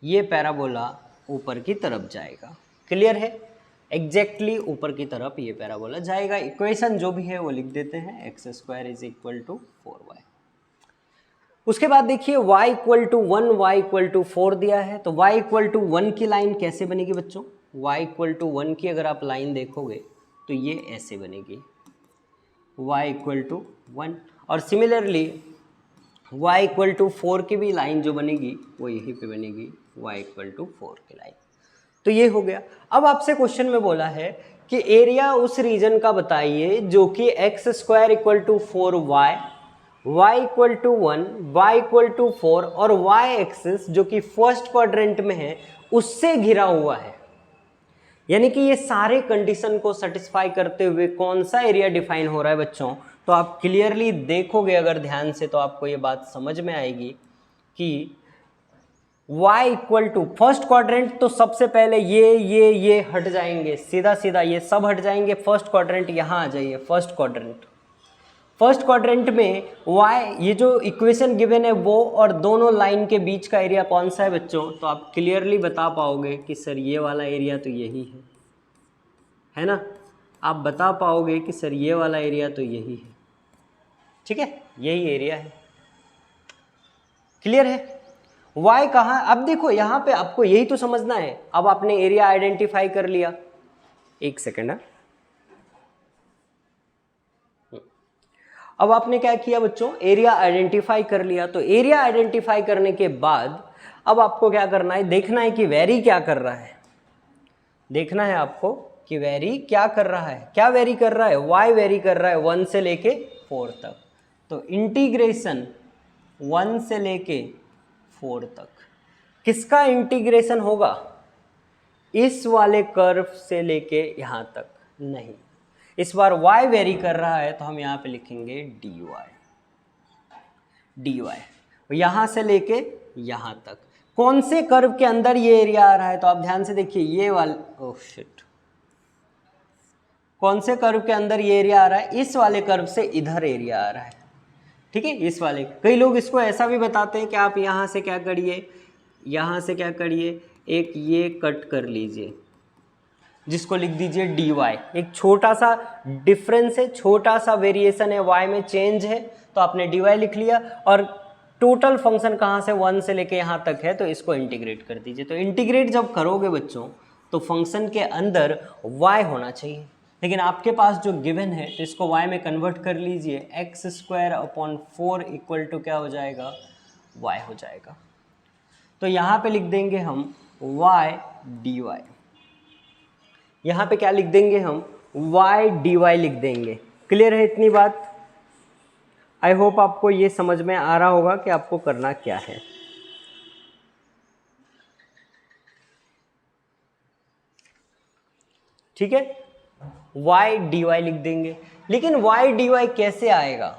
ये पैराबोला ऊपर की तरफ जाएगा। क्लियर है? एग्जैक्टली ऊपर की तरफ ये पैराबोला जाएगा। इक्वेशन जो भी है वो लिख देते हैं, x square is equal to 4y। उसके बाद देखिए y equal to 1, y equal to 4 दिया है, तो y इक्वल टू 1 की लाइन कैसे बनेगी बच्चों? y इक्वल टू 1 की अगर आप लाइन देखोगे तो ये ऐसे बनेगी, y इक्वल टू 1, और सिमिलरली y इक्वल टू 4 की भी लाइन जो बनेगी वो यहीं पे बनेगी, y इक्वल टू 4 की लाइन। तो ये हो गया। अब आपसे क्वेश्चन में बोला है कि एरिया उस रीजन का बताइए जो कि x square equal to 4y, y equal to 1, y equal to 4 और y एक्सिस जो कि फर्स्ट क्वाड्रेंट में है उससे घिरा हुआ है। यानी कि ये सारे कंडीशन को सेटिस्फाई करते हुए कौन सा एरिया डिफाइन हो रहा है बच्चों? तो आप क्लियरली देखोगे अगर ध्यान से तो आपको ये बात समझ में आएगी कि y equal to first quadrant, तो सबसे पहले ये हट जाएंगे, सीधा सीधा ये सब हट जाएंगे। फर्स्ट क्वाड्रेंट यहाँ आ जाइए, फर्स्ट क्वाड्रेंट में y, ये जो इक्वेशन गिवन है वो और दोनों लाइन के बीच का एरिया कौन सा है बच्चों? तो आप क्लियरली बता पाओगे कि सर ये वाला एरिया तो यही है ना? आप बता पाओगे कि सर ये वाला एरिया तो यही है। ठीक है, यही एरिया है। क्लियर है? y कहाँ? अब देखो यहाँ पे आपको यही तो समझना है। अब आपने एरिया आइडेंटिफाई कर लिया, एक सेकेंड है। अब आपने क्या किया बच्चों? एरिया आइडेंटिफाई कर लिया। तो एरिया आइडेंटिफाई करने के बाद अब आपको क्या करना है? देखना है कि वेरी क्या कर रहा है। देखना है आपको कि वेरी क्या कर रहा है। क्या वेरी कर रहा है? y वेरी कर रहा है 1 से लेके 4 तक। तो इंटीग्रेशन 1 से लेके 4 तक किसका इंटीग्रेशन होगा? इस वाले कर्व से लेके यहाँ तक नहीं, इस बार y वेरी कर रहा है तो हम यहाँ पे लिखेंगे dy। यहाँ से लेके यहाँ तक कौन से कर्व के अंदर ये एरिया आ रहा है? तो आप ध्यान से देखिए, ये वाला, ओह शिट, कौन से कर्व के अंदर ये एरिया आ रहा है, इस वाले कर्व से इधर एरिया आ रहा है, ठीक है, इस वाले। कई लोग इसको ऐसा भी बताते हैं कि आप यहाँ से क्या करिए, यहाँ से क्या करिए, एक ये कट कर लीजिए, जिसको लिख दीजिए dy। एक छोटा सा डिफरेंस है, छोटा सा वेरिएशन है, y में चेंज है, तो आपने dy लिख लिया। और टोटल फंक्शन कहाँ से 1 से लेके यहाँ तक है, तो इसको इंटीग्रेट कर दीजिए। तो इंटीग्रेट जब करोगे बच्चों तो फंक्शन के अंदर y होना चाहिए, लेकिन आपके पास जो गिवन है तो इसको y में कन्वर्ट कर लीजिए। x²/4 इक्वल टू क्या हो जाएगा, y हो जाएगा। तो यहाँ पे लिख देंगे हम y dy, यहाँ पे क्या लिख देंगे हम, y dy लिख देंगे। क्लियर है इतनी बात? आई होप आपको ये समझ में आ रहा होगा कि आपको करना क्या है। ठीक है, y dy लिख देंगे। लेकिन y dy कैसे आएगा,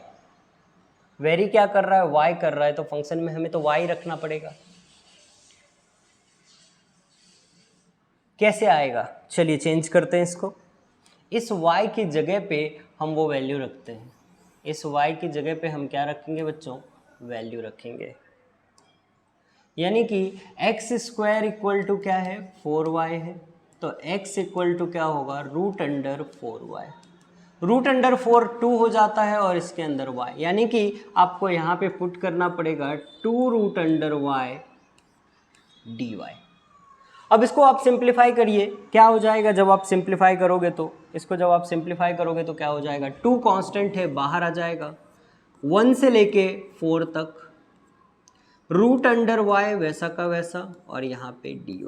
वेरी क्या कर रहा है, y कर रहा है, तो फंक्शन में हमें तो y रखना पड़ेगा। कैसे आएगा, चलिए चेंज करते हैं इसको। इस y की जगह पे हम वो वैल्यू रखते हैं, इस y की जगह पे हम क्या रखेंगे बच्चों, वैल्यू रखेंगे। यानी कि x² इक्वल टू क्या है, 4y है, तो x इक्वल टू क्या होगा, √4y। √4 2 हो जाता है और इसके अंदर y, यानी कि आपको यहाँ पे पुट करना पड़ेगा 2√y dy। अब इसको आप सिंप्लीफाई करिए, क्या हो जाएगा जब आप सिंप्लीफाई करोगे, तो इसको जब आप सिंप्लीफाई करोगे तो क्या हो जाएगा, 2 कांस्टेंट है बाहर आ जाएगा, 1 से लेके 4 तक, √y वैसा का वैसा, और यहाँ पे dy,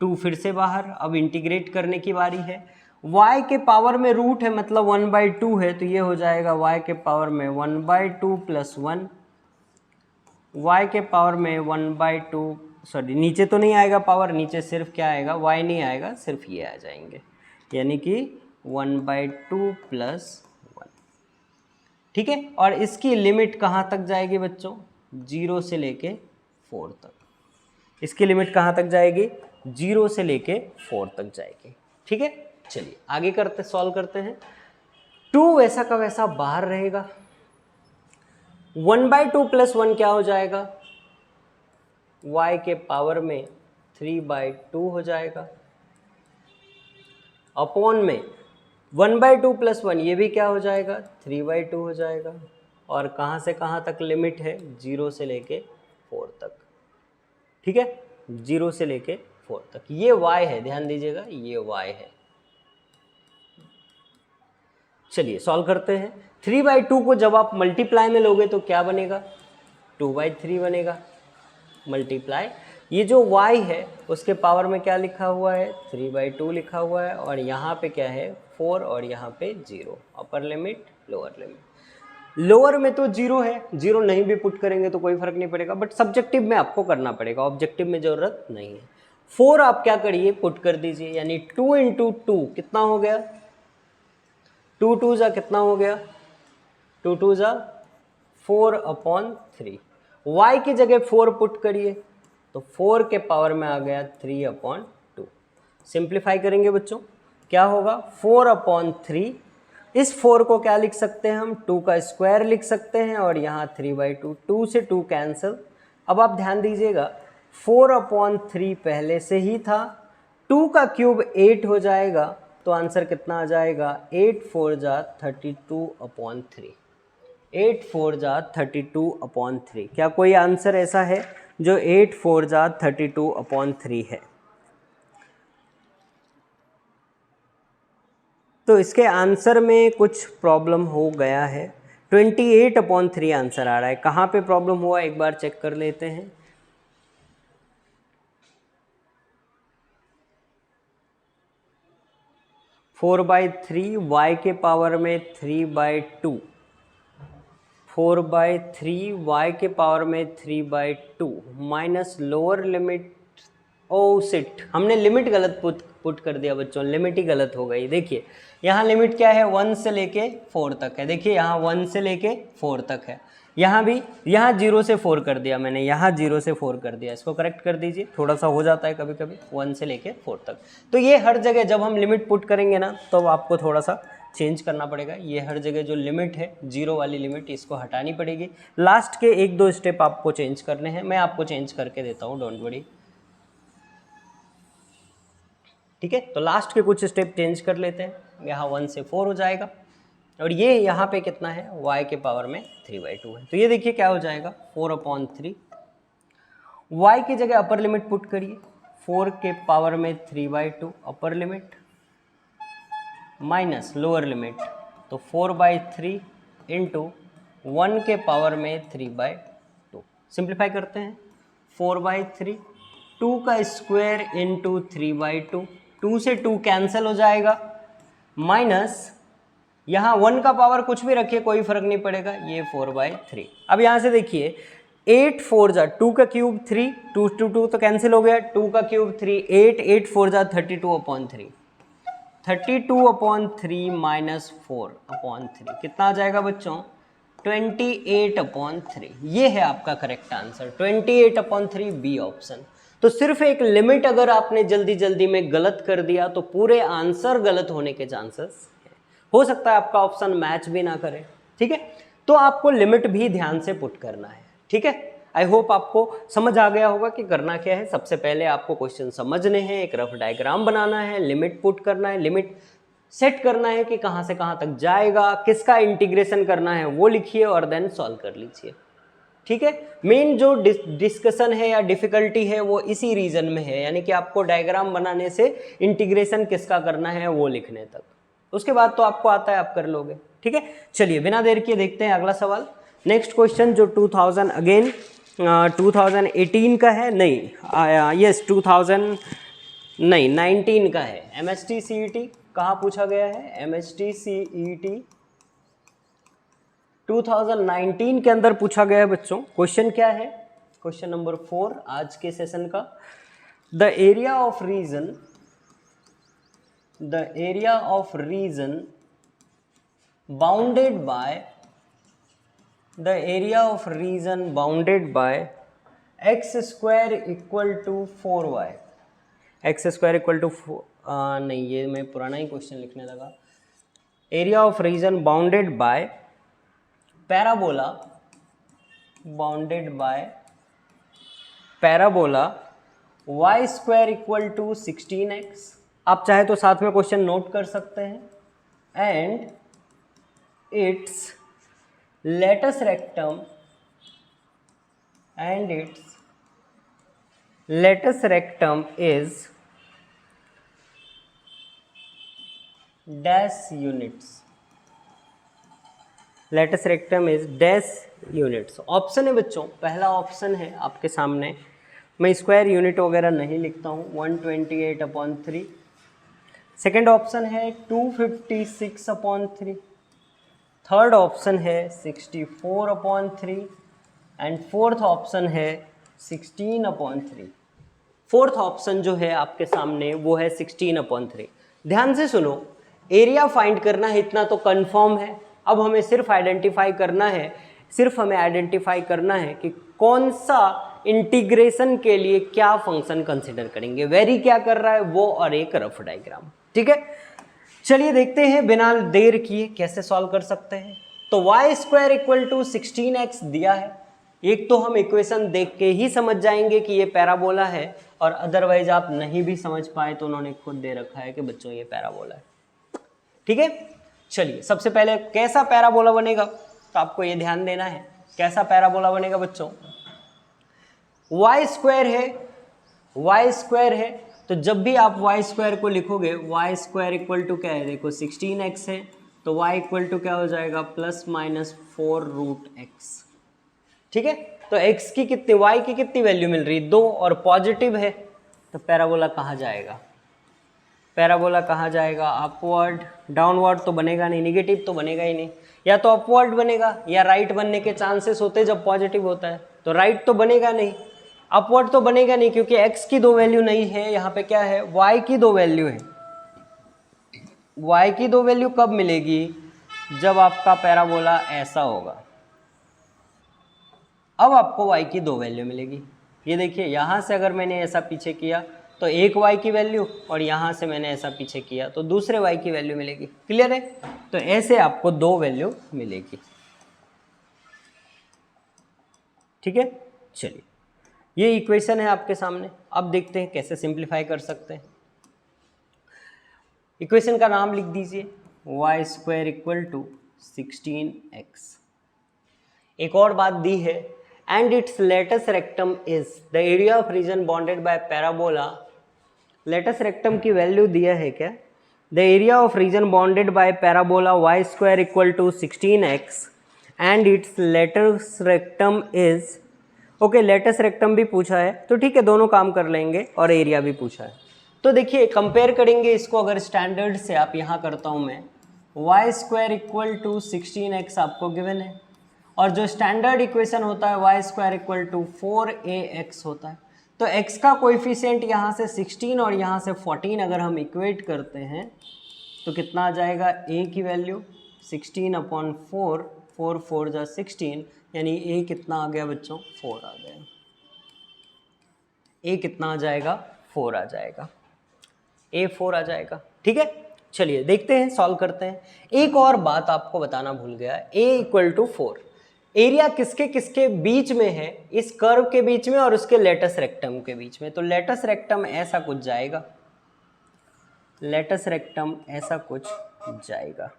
2 फिर से बाहर। अब इंटीग्रेट करने की बारी है, y के पावर में रूट है मतलब 1/2 है, तो ये हो जाएगा y के पावर में 1/2 + 1, y के पावर में 1/2, सॉरी नीचे तो नहीं आएगा पावर, नीचे सिर्फ क्या आएगा, y नहीं आएगा, सिर्फ ये आ जाएंगे, यानी कि 1/2 + 1। ठीक है, और इसकी लिमिट कहाँ तक जाएगी बच्चों, 0 से लेके 4 तक। इसकी लिमिट कहाँ तक जाएगी, 0 से लेके 4 तक जाएगी। ठीक है, चलिए आगे करते, सॉल्व करते हैं। 2 वैसा का वैसा बाहर रहेगा, 1/2 + 1 क्या हो जाएगा, y के पावर में 3/2 हो जाएगा, अपॉन में 1/2 + 1 ये भी क्या हो जाएगा, 3/2 हो जाएगा। और कहाँ से कहाँ तक लिमिट है, 0 से लेके 4 तक। ठीक है, 0 से लेके 4 तक, ये y है, ध्यान दीजिएगा ये y है। चलिए सॉल्व करते हैं। 3/2 को जब आप मल्टीप्लाई में लोगे तो क्या बनेगा, 2/3 बनेगा, मल्टीप्लाई ये जो y है उसके पावर में क्या लिखा हुआ है, 3/2 लिखा हुआ है, और यहाँ पे क्या है 4 और यहाँ पे 0, upper limit lower limit. Lower में तो 0 है, 0 नहीं भी पुट करेंगे तो कोई फर्क नहीं पड़ेगा, बट सब्जेक्टिव में आपको करना पड़ेगा, ऑब्जेक्टिव में ज़रूरत नहीं है। 4 आप क्या करिए, पुट कर दीजिए, यानी 2 × 2 कितना हो गया, 2 2 जा कितना हो गया, 2 2 जा 4/3। y की जगह 4 पुट करिए तो 4 के पावर में आ गया 3/2। सिंप्लीफाई करेंगे बच्चों, क्या होगा 4/3। इस 4 को क्या लिख सकते हैं हम, 2 का स्क्वायर लिख सकते हैं, और यहाँ 3/2, 2 से 2 कैंसिल। अब आप ध्यान दीजिएगा 4/3 पहले से ही था, 2 का क्यूब 8 हो जाएगा, तो आंसर कितना आ जाएगा, 8 4 जा 32/3। 8 4 जा 32/3। क्या कोई आंसर ऐसा है जो 8 4 जा 32/3 है? तो इसके आंसर में कुछ प्रॉब्लम हो गया है, 28/3 आंसर आ रहा है। कहाँ पे प्रॉब्लम हुआ एक बार चेक कर लेते हैं। फोर बाई थ्री, y के पावर में 3/2, 4/3 y के पावर में 3/2 माइनस लोअर लिमिट, ओ सिट हमने लिमिट गलत पुट कर दिया बच्चों, लिमिट ही गलत हो गई। देखिए यहाँ लिमिट क्या है, 1 से लेके 4 तक है, देखिए यहाँ 1 से लेके 4 तक है, यहाँ भी, यहाँ 0 से 4 कर दिया मैंने, यहाँ 0 से 4 कर दिया, इसको करेक्ट कर दीजिए, थोड़ा सा हो जाता है कभी कभी 1 से लेके 4 तक। तो ये हर जगह जब हम लिमिट पुट करेंगे ना तो आपको थोड़ा सा चेंज करना पड़ेगा। ये हर जगह जो लिमिट है 0 वाली लिमिट, इसको हटानी पड़ेगी। लास्ट के 1-2 स्टेप आपको चेंज करने हैं, मैं आपको चेंज करके देता हूँ, डोंट वरी। ठीक है, तो लास्ट के कुछ स्टेप चेंज कर लेते हैं। यहाँ 1 से 4 हो जाएगा और ये यहाँ पे कितना है, y के पावर में 3/2 है। तो ये देखिए क्या हो जाएगा, 4/3। y की जगह अपर लिमिट पुट करिए, 4 के पावर में 3/2 upper limit minus lower limit, तो 4/3 इंटू 1 के पावर में 3/2। सिंप्लीफाई करते हैं, 4/3, 2 का स्क्वायर इंटू 3/2, 2 से 2 कैंसिल हो जाएगा, माइनस यहाँ 1 का पावर कुछ भी रखिए कोई फर्क नहीं पड़ेगा, ये 4/3। अब यहाँ से देखिए 8 4 जा 2 का क्यूब 3, 2 2 2 तो कैंसिल हो गया, 2 का क्यूब 3, 8 8 4 जा 32/3, 32/3 माइनस 4/3 कितना आ जाएगा बच्चों, 28/3। ये है आपका करेक्ट आंसर, 28/3 बी ऑप्शन। तो सिर्फ एक लिमिट अगर आपने जल्दी जल्दी में गलत कर दिया तो पूरे आंसर गलत होने के चांसेस हैं। हो सकता है आपका ऑप्शन मैच भी ना करे, ठीक है। तो आपको लिमिट भी ध्यान से पुट करना है, ठीक है। आई होप आपको समझ आ गया होगा कि करना क्या है। सबसे पहले आपको क्वेश्चन समझने हैं, एक रफ डायग्राम बनाना है, लिमिट पुट करना है, लिमिट सेट करना है कि कहाँ से कहाँ तक जाएगा, किसका इंटीग्रेशन करना है वो लिखिए और देन सॉल्व कर लीजिए, ठीक है। मेन जो डिस्कशन है या डिफिकल्टी है वो इसी रीजन में है, यानी कि आपको डायग्राम बनाने से इंटीग्रेशन किसका करना है वो लिखने तक। उसके बाद तो आपको आता है, आप कर लोगे, ठीक है। चलिए बिना देर किए देखते हैं अगला सवाल। नेक्स्ट क्वेश्चन जो 2018 का है, नहीं यस 19 का है। MHT CET कहाँ पूछा गया है, MHT CET 2019 के अंदर पूछा गया है बच्चों। क्वेश्चन क्या है, क्वेश्चन नंबर 4 आज के सेशन का। The area of region bounded by x square equal to 4y, x square equal to नहीं, ये मैं पुराना ही क्वेश्चन लिखने लगा। Area of region bounded by parabola y square equal to 16x। आप चाहे तो साथ में क्वेश्चन नोट कर सकते हैं। And its latus rectum is dash units. Latus rectum is dash units. Option है बच्चों, पहला ऑप्शन है आपके सामने, मैं स्क्वायर यूनिट वगैरह नहीं लिखता हूँ, 128/3। सेकेंड ऑप्शन है 256/3। थर्ड ऑप्शन है 64/3 एंड फोर्थ ऑप्शन है 16/3। फोर्थ ऑप्शन जो है आपके सामने वो है 16/3। ध्यान से सुनो, एरिया फाइंड करना है इतना तो कंफर्म है। अब हमें सिर्फ आइडेंटिफाई करना है कि कौन सा इंटीग्रेशन के लिए क्या फंक्शन कंसिडर करेंगे, वेरी क्या कर रहा है वो, और एक रफ डायग्राम, ठीक है। चलिए देखते हैं बिना देर किए कैसे सॉल्व कर सकते हैं। तो y square equal to 16x दिया है। एक तो हम इक्वेशन देख के ही समझ जाएंगे कि ये पैराबोला है, और अदरवाइज आप नहीं भी समझ पाए तो उन्होंने खुद दे रखा है कि बच्चों ये पैराबोला है, ठीक है। चलिए सबसे पहले कैसा पैराबोला बनेगा, तो आपको ये ध्यान देना है कैसा पैराबोला बनेगा बच्चों। y स्क्वायर है, तो जब भी आप y स्क्वायर को लिखोगे, y स्क्वायर इक्वल टू क्या है, देखो 16x है, तो y इक्वल टू क्या हो जाएगा, +-4√x, ठीक है। तो x की कितनी, y की कितनी वैल्यू मिल रही है, 2, और पॉजिटिव है, तो पैराबोला कहाँ जाएगा, अपवर्ड। डाउनवर्ड तो बनेगा नहीं, निगेटिव तो बनेगा ही नहीं, या तो अपवर्ड बनेगा या राइट बनने के चांसेस होते हैं जब पॉजिटिव होता है, तो राइट तो बनेगा नहीं, अपवर्ड तो बनेगा नहीं, क्योंकि x की 2 वैल्यू नहीं है, यहाँ पे क्या है, y की 2 वैल्यू है। y की 2 वैल्यू कब मिलेगी, जब आपका पैराबोला ऐसा होगा, अब आपको y की 2 वैल्यू मिलेगी। ये देखिए यहाँ से अगर मैंने ऐसा पीछे किया तो एक y की वैल्यू, और यहाँ से मैंने ऐसा पीछे किया तो दूसरे y की वैल्यू मिलेगी। क्लियर है? तो ऐसे आपको 2 वैल्यू मिलेगी। ठीक है, चलिए ये इक्वेशन है आपके सामने। अब देखते हैं कैसे सिंप्लीफाई कर सकते हैं। इक्वेशन का नाम लिख दीजिए, Y square equal to 16x। एक और बात दी है, and its latus rectum is the area of region bounded by parabola. Latus rectum की वैल्यू दिया है क्या? The area of region bounded by parabola y square equal to 16x and its latus rectum is, okay latus rectum भी पूछा है तो ठीक है, दोनों काम कर लेंगे, और एरिया भी पूछा है। तो देखिए कंपेयर करेंगे इसको, अगर स्टैंडर्ड से आप यहाँ करता हूँ मैं, Y square equal to 16x आपको गिवन है, और जो स्टैंडर्ड इक्वेशन होता है Y square equal to 4ax होता है। तो x का कोएफिशिएंट यहाँ से 16 और यहाँ से 14 अगर हम इक्वेट करते हैं तो कितना आ जाएगा? a की वैल्यू 16/4, 4 4 जा 16, यानी a कितना आ गया बच्चों? 4 आ गया। a कितना आ जाएगा? 4 आ जाएगा। a 4 आ जाएगा। ठीक है, चलिए देखते हैं, सॉल्व करते हैं। एक और बात आपको बताना भूल गया, a इक्वल टू 4। एरिया किसके किसके बीच में है? इस कर्व के बीच में और उसके लेटस रेक्टम के बीच में। तो लेटस रेक्टम ऐसा कुछ जाएगा, लेटस रेक्टम ऐसा कुछ जाएगा।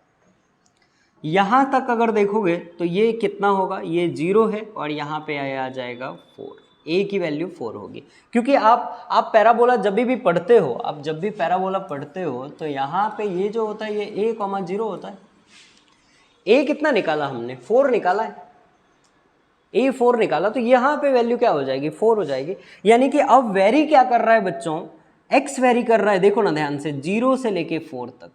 यहां तक अगर देखोगे तो ये कितना होगा? ये 0 है, और यहाँ पे आ जाएगा 4। a की वैल्यू 4 होगी, क्योंकि आप पैराबोला जब भी पढ़ते हो, आप जब भी पैराबोला पढ़ते हो तो यहाँ पे ये जो होता है ये a, 0 होता है। a कितना निकाला हमने? 4 निकाला है। a 4 निकाला, तो यहाँ पे वैल्यू क्या हो जाएगी? 4 हो जाएगी। यानी कि अब वेरी क्या कर रहा है बच्चों? x वेरी कर रहा है, देखो ना ध्यान से, 0 से लेके 4 तक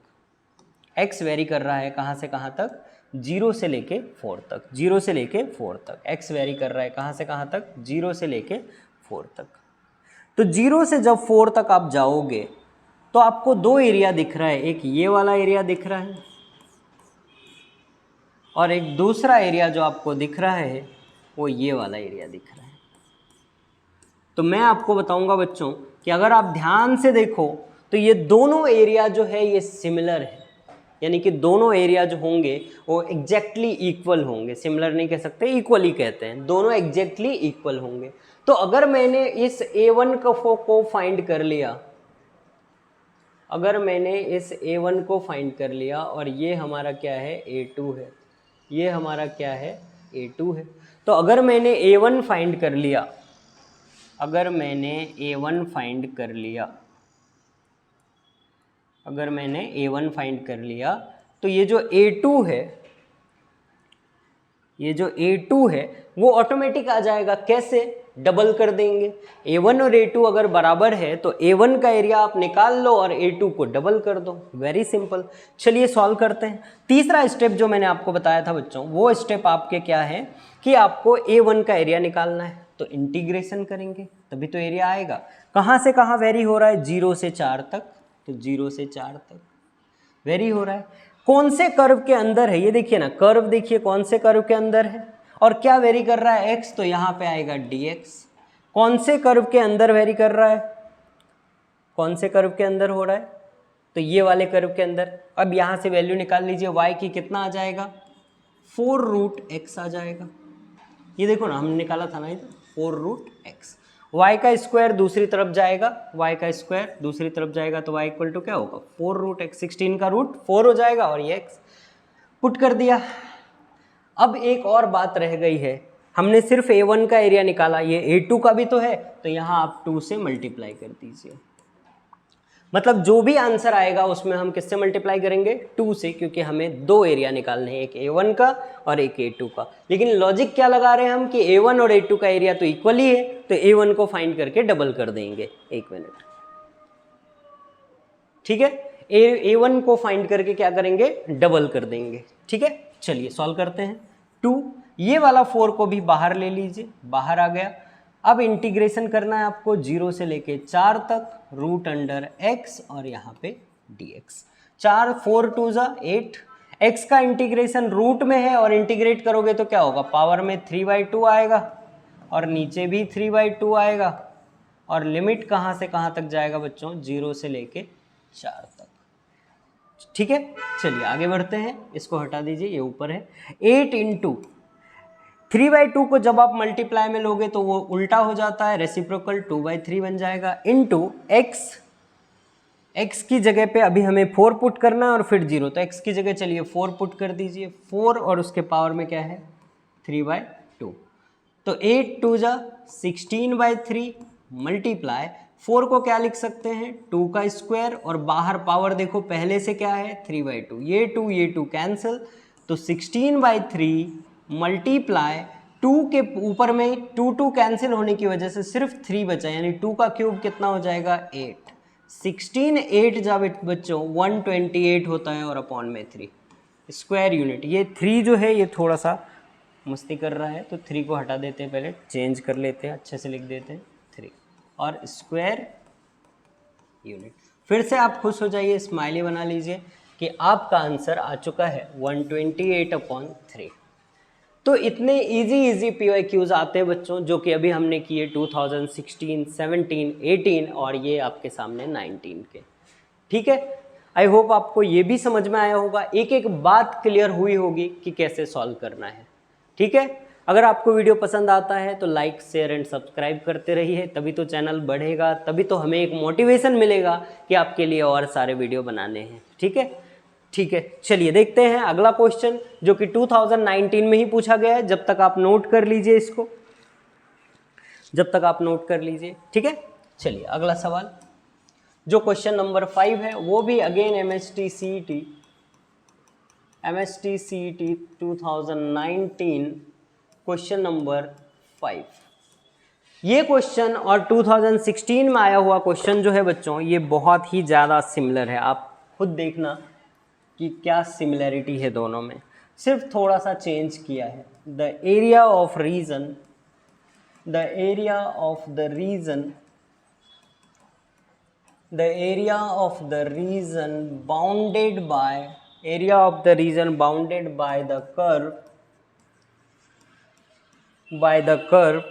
x वेरी कर रहा है। कहाँ से कहाँ तक? 0 से लेके 4 तक। 0 से लेके 4 तक x वेरी कर रहा है। कहाँ से कहाँ तक? 0 से लेके 4 तक। तो 0 से जब 4 तक आप जाओगे तो आपको 2 एरिया दिख रहा है, एक ये वाला एरिया दिख रहा है, और एक दूसरा एरिया जो आपको दिख रहा है वो ये वाला एरिया दिख रहा है। तो मैं आपको बताऊंगा बच्चों कि अगर आप ध्यान से देखो तो ये दोनों एरिया जो है ये सिमिलर है, यानी कि दोनों एरिया जो होंगे वो एग्जैक्टली इक्वल होंगे। सिमिलर नहीं कह सकते, इक्वल ही कहते हैं, दोनों एग्जैक्टली इक्वल होंगे। तो अगर मैंने इस a1 को फाइंड कर लिया, अगर मैंने इस a1 को फाइंड कर लिया, और ये हमारा क्या है? a2 है। ये हमारा क्या है? a2 है। तो अगर मैंने a1 फाइंड कर लिया, अगर मैंने a1 फाइंड कर लिया, अगर मैंने a1 फाइंड कर लिया, तो ये जो a2 है, ये जो a2 है वो ऑटोमेटिक आ जाएगा। कैसे? डबल कर देंगे। a1 और a2 अगर बराबर है तो a1 का एरिया आप निकाल लो और a2 को डबल कर दो। Very simple. चलिए सॉल्व करते हैं। तीसरा स्टेप जो मैंने आपको बताया था बच्चों, वो स्टेप आपके क्या है कि आपको a1 का एरिया निकालना है। तो इंटीग्रेशन करेंगे तभी तो एरिया आएगा। कहाँ से कहाँ वेरी हो रहा है? 0 से 4 तक, तो 0 से 4 तक वेरी हो रहा है। कौन से कर्व के अंदर है? ये देखिए ना, कर्व देखिए कौन से कर्व के अंदर है, और क्या वेरी कर रहा है? x, तो यहाँ पे आएगा dx। कौन से कर्व के अंदर वेरी कर रहा है? कौन से कर्व के अंदर हो रहा है? तो ये वाले कर्व के अंदर। अब यहाँ से वैल्यू निकाल लीजिए, y की कितना आ जाएगा? 4√x आ जाएगा। ये देखो ना, हमने निकाला था ना इधर 4√x। y का स्क्वायर दूसरी तरफ जाएगा, y का स्क्वायर दूसरी तरफ जाएगा, तो y इक्वल टू क्या होगा? 4√x। 16 का रूट 4 हो जाएगा, और ये x पुट कर दिया। अब एक और बात रह गई है, हमने सिर्फ a1 का एरिया निकाला, ये a2 का भी तो है, तो यहाँ आप 2 से मल्टीप्लाई कर दीजिए। मतलब जो भी आंसर आएगा उसमें हम किससे मल्टीप्लाई करेंगे? 2 से, क्योंकि हमें 2 एरिया निकालने हैं, एक a1 का और एक a2 का। लेकिन लॉजिक क्या लगा रहे हैं हम कि a1 और a2 का एरिया तो इक्वल ही है, तो a1 को फाइंड करके डबल कर देंगे। एक मिनट, ठीक है, a1 को फाइंड करके क्या करेंगे? डबल कर देंगे। ठीक है, चलिए सॉल्व करते हैं। 2, ये वाला 4 को भी बाहर ले लीजिए, बाहर आ गया। अब इंटीग्रेशन करना है आपको 0 से लेके 4 तक, रूट अंडर x और यहाँ पे dx। 4 4 2 जा 8। x का इंटीग्रेशन रूट में है और इंटीग्रेट करोगे तो क्या होगा? पावर में 3/2 आएगा। और नीचे भी 3/2 आएगा, और लिमिट कहाँ से कहाँ तक जाएगा बच्चों, 0 से लेके 4 तक। ठीक है, चलिए आगे बढ़ते हैं, इसको हटा दीजिए, ये ऊपर है। 8 इंटू 3/2 को जब आप मल्टीप्लाई में लोगे तो वो उल्टा हो जाता है, रेसिप्रोकल 2/3 बन जाएगा, इंटू x की जगह पे अभी हमें 4 पुट करना है और फिर 0, तो x की जगह चलिए 4 पुट कर दीजिए, 4 और उसके पावर में क्या है 3/2, तो 8 2 जा 16/3 मल्टीप्लाई 4 को क्या लिख सकते हैं 2 का स्क्वायर, और बाहर पावर देखो पहले से क्या है 3/2, ये 2 कैंसिल, तो 16/3 मल्टीप्लाई 2 के ऊपर में 2 कैंसिल होने की वजह से सिर्फ 3 बचा, यानी 2 का क्यूब कितना हो जाएगा 8, 16 8 जब बच्चों 128 होता है और अपॉन में 3 स्क्वायर यूनिट। ये 3 जो है ये थोड़ा सा मस्ती कर रहा है, तो 3 को हटा देते हैं, पहले चेंज कर लेते हैं, अच्छे से लिख देते हैं 3 और स्क्वायर यूनिट। फिर से आप खुश हो जाइए, स्माइली बना लीजिए कि आपका आंसर आ चुका है 128/3। तो इतने इजी PYQs आते हैं बच्चों, जो कि अभी हमने किए 2016, 17, 18 और ये आपके सामने 19 के। ठीक है, आई होप आपको ये भी समझ में आया होगा, एक एक बात क्लियर हुई होगी कि कैसे सॉल्व करना है। ठीक है, अगर आपको वीडियो पसंद आता है तो लाइक शेयर एंड सब्सक्राइब करते रहिए, तभी तो चैनल बढ़ेगा, तभी तो हमें एक मोटिवेशन मिलेगा कि आपके लिए और सारे वीडियो बनाने हैं। ठीक है, ठीक है, चलिए देखते हैं अगला क्वेश्चन, जो कि 2019 में ही पूछा गया है। जब तक आप नोट कर लीजिए इसको, जब तक आप नोट कर लीजिए। ठीक है, चलिए अगला सवाल, जो क्वेश्चन नंबर 5 है, वो भी again MST CET 2019 question number 5। ये क्वेश्चन और 2016 में आया हुआ क्वेश्चन जो है बच्चों, ये बहुत ही ज़्यादा सिमिलर है। आप खुद देखना कि क्या सिमिलैरिटी है दोनों में, सिर्फ थोड़ा सा चेंज किया है। The area of region bounded by the curve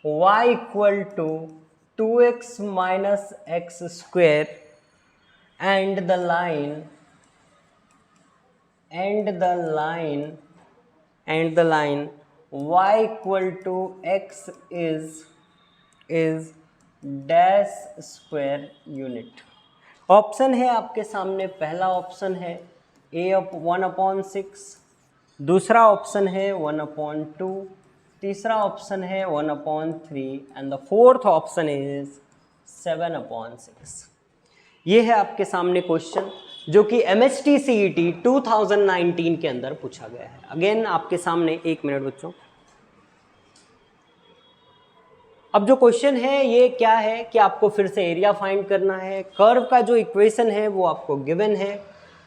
y equal to 2x minus x square and the line y equal to x is dash square unit। Option है आपके सामने, पहला ऑप्शन है A/1/6, दूसरा ऑप्शन है 1/2, तीसरा ऑप्शन है 1/3 and the fourth option is 7/6। ये है आपके सामने क्वेश्चन, जो कि MST CET 2019 के अंदर पूछा गया है। अगेन आपके सामने, एक मिनट बच्चों, अब जो क्वेश्चन है ये क्या है कि आपको फिर से एरिया फाइंड करना है। कर्व का जो इक्वेशन है वो आपको गिवन है।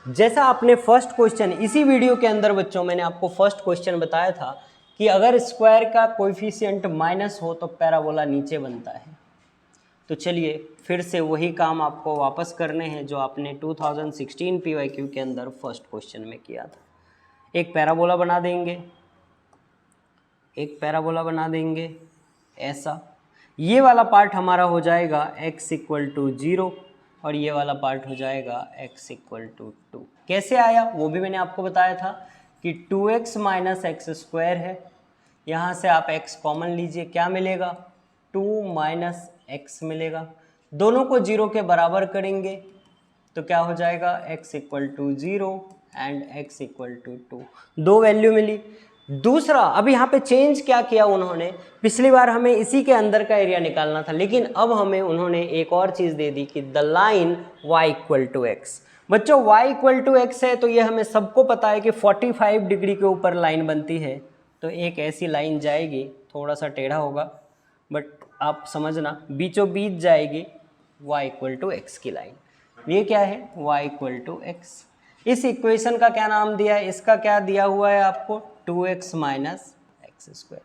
जैसा आपने फर्स्ट क्वेश्चन, इसी वीडियो के अंदर बच्चों मैंने आपको फर्स्ट क्वेश्चन बताया था कि अगर स्क्वायर का कोएफिशिएंट माइनस हो तो पैराबोला नीचे बनता है। तो चलिए फिर से वही काम आपको वापस करने हैं जो आपने 2016 PYQ के अंदर फर्स्ट क्वेश्चन में किया था। एक पैराबोला बना देंगे ऐसा। ये वाला पार्ट हमारा हो जाएगा x इक्वल टू 0 और ये वाला पार्ट हो जाएगा x इक्वल टू 2। कैसे आया वो भी मैंने आपको बताया था कि 2x माइनस एक्स स्क्वायर है, यहाँ से आप x कॉमन लीजिए, क्या मिलेगा 2 माइनस एक्स मिलेगा। दोनों को 0 के बराबर करेंगे तो क्या हो जाएगा x equal to 0 and x equal to 2, दो वैल्यू मिली। दूसरा, अब यहाँ पे चेंज क्या किया उन्होंने, पिछली बार हमें इसी के अंदर का एरिया निकालना था, लेकिन अब हमें उन्होंने एक और चीज़ दे दी कि the line y equal to x. बच्चों y इक्वल टू एक्स है तो ये हमें सबको पता है कि 45 डिग्री के ऊपर लाइन बनती है, तो एक ऐसी लाइन जाएगी, थोड़ा सा टेढ़ा होगा बट आप समझना, बीचों बीच जाएगी y इक्वल टू एक्स की लाइन। ये क्या है y इक्वल टू एक्स। इस इक्वेशन का क्या नाम दिया है, इसका क्या दिया हुआ है आपको 2x माइनस एक्स स्क्वायर।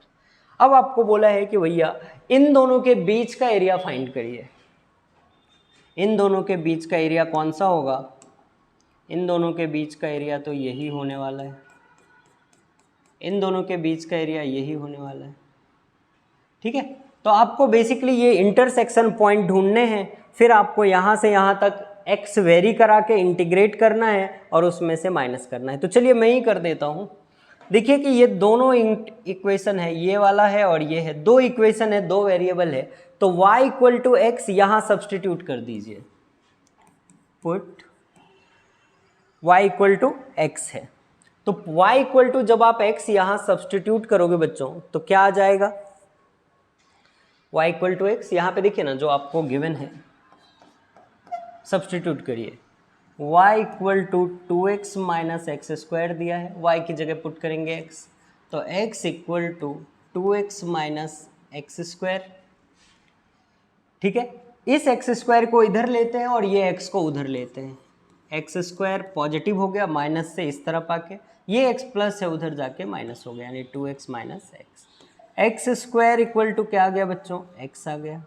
अब आपको बोला है कि भैया इन दोनों के बीच का एरिया फाइंड करिए। इन दोनों के बीच का एरिया कौन सा होगा, इन दोनों के बीच का एरिया तो यही होने वाला है, इन दोनों के बीच का एरिया यही होने वाला है। ठीक है। तो आपको बेसिकली ये इंटरसेक्शन पॉइंट ढूंढने हैं, फिर आपको यहाँ से यहाँ तक x वेरी करा के इंटीग्रेट करना है और उसमें से माइनस करना है। तो चलिए मैं ही कर देता हूँ। देखिए कि ये दोनों इक्वेशन है, ये वाला है और ये है, दो इक्वेशन है, दो वेरिएबल है। तो y इक्वल टू एक्स यहाँ सब्सटीट्यूट कर दीजिए, put y equal to x है। तो y इक्वल टू जब आप x यहाँ सब्सटीट्यूट करोगे बच्चों तो क्या आ जाएगा, y इक्वल टू एक्स, यहाँ पे देखिए ना जो आपको गिवन है सब्सटीट्यूट करिए, y equal to 2x minus x square दिया है, y की जगह पुट करेंगे x, तो x equal to 2x minus x square. ठीक है, इस एक्स स्क्वायर को इधर लेते हैं और ये x को उधर लेते हैं, एक्स स्क्वायर पॉजिटिव हो गया माइनस से इस तरफ आके, ये x प्लस है उधर जाके माइनस हो गया, यानी 2x minus x. X square equal to क्या आ गया बच्चों, x आ गया।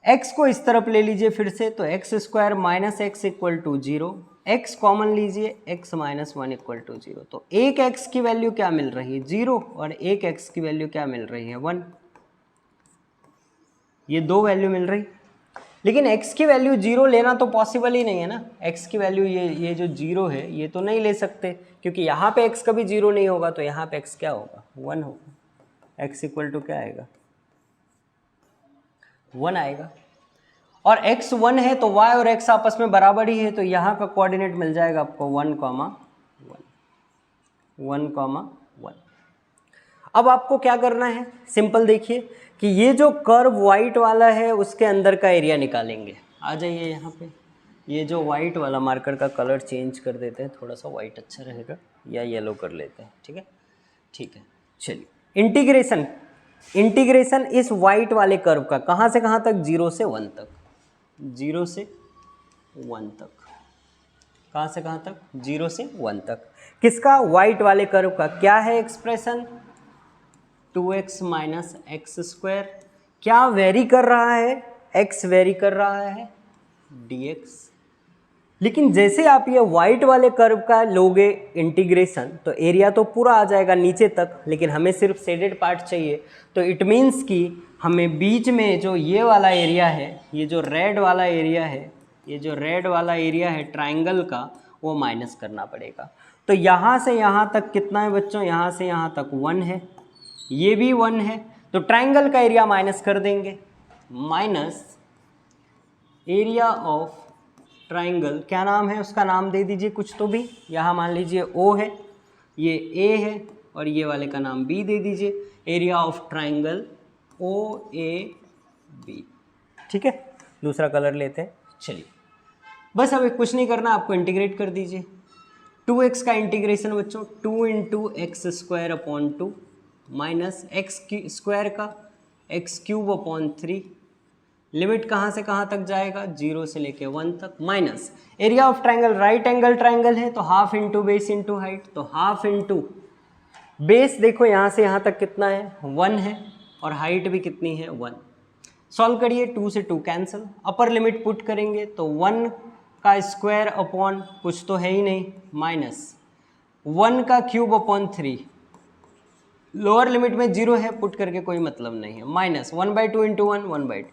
x को इस तरफ ले लीजिए फिर से, तो x square minus x equal to 0, x common लीजिए, x माइनस 1 इक्वल टू 0। तो एक x की वैल्यू क्या मिल रही है 0 और एक x की वैल्यू क्या मिल रही है 1, ये दो वैल्यू मिल रही। लेकिन x की वैल्यू 0 लेना तो पॉसिबल ही नहीं है ना, x की वैल्यू ये जो 0 है ये तो नहीं ले सकते, क्योंकि यहाँ पे x कभी 0 नहीं होगा, तो यहाँ पे x क्या होगा 1 होगा, x इक्वल टू क्या आएगा 1 आएगा। और x 1 है तो y और x आपस में बराबर ही है, तो यहाँ का कोऑर्डिनेट मिल जाएगा आपको 1, 1, 1। अब आपको क्या करना है, सिंपल देखिए कि ये जो कर्व वाइट वाला है उसके अंदर का एरिया निकालेंगे। आ जाइए यहाँ पे, ये जो वाइट वाला मार्कर का कलर चेंज कर देते हैं, थोड़ा सा वाइट अच्छा रहेगा, या येलो कर लेते हैं। ठीक है, ठीक है, चलिए इंटीग्रेशन इस वाइट वाले कर्व का कहाँ से कहाँ तक, 0 से 1 तक, 0 से 1 तक, कहाँ से कहाँ तक 0 से 1 तक। किसका, वाइट वाले कर्व का। क्या है expression, 2x minus x square, क्या वेरी कर रहा है, x वेरी कर रहा है dx। लेकिन जैसे आप ये वाइट वाले कर्व का लोगे इंटीग्रेशन, तो एरिया तो पूरा आ जाएगा नीचे तक, लेकिन हमें सिर्फ शेडेड पार्ट चाहिए। तो इट मीन्स कि हमें बीच में जो ये वाला एरिया है, ये जो रेड वाला एरिया है, ये जो रेड वाला एरिया है ट्राइंगल का, वो माइनस करना पड़ेगा। तो यहाँ से यहाँ तक कितना है बच्चों, यहाँ से यहाँ तक 1 है, ये भी 1 है, तो ट्राइंगल का एरिया माइनस कर देंगे, माइनस एरिया ऑफ ट्राइंगल, क्या नाम है उसका, नाम दे दीजिए कुछ तो भी, यहाँ मान लीजिए O है, ये A है और ये वाले का नाम B दे दीजिए, एरिया ऑफ ट्राइंगल OAB। ठीक है, दूसरा कलर लेते हैं। चलिए बस अब कुछ नहीं करना, आपको इंटीग्रेट कर दीजिए। 2x का इंटीग्रेशन बच्चों 2 into x square upon 2 minus x square का x क्यूब अपॉन 3, लिमिट कहाँ से कहाँ तक जाएगा, 0 से लेके 1 तक, minus area of triangle, right angle triangle है तो half into base into height, तो हाफ इंटू बेस, देखो यहाँ से यहाँ तक कितना है 1 है, और हाइट भी कितनी है 1। सॉल्व करिए, 2 से 2 कैंसिल, अपर लिमिट पुट करेंगे तो 1 का स्क्वायर अपॉन कुछ तो है ही नहीं, माइनस 1 का क्यूब अपॉन 3, लोअर लिमिट में 0 है, पुट करके कोई मतलब नहीं है, माइनस 1/2 इंटू 1, 1/2,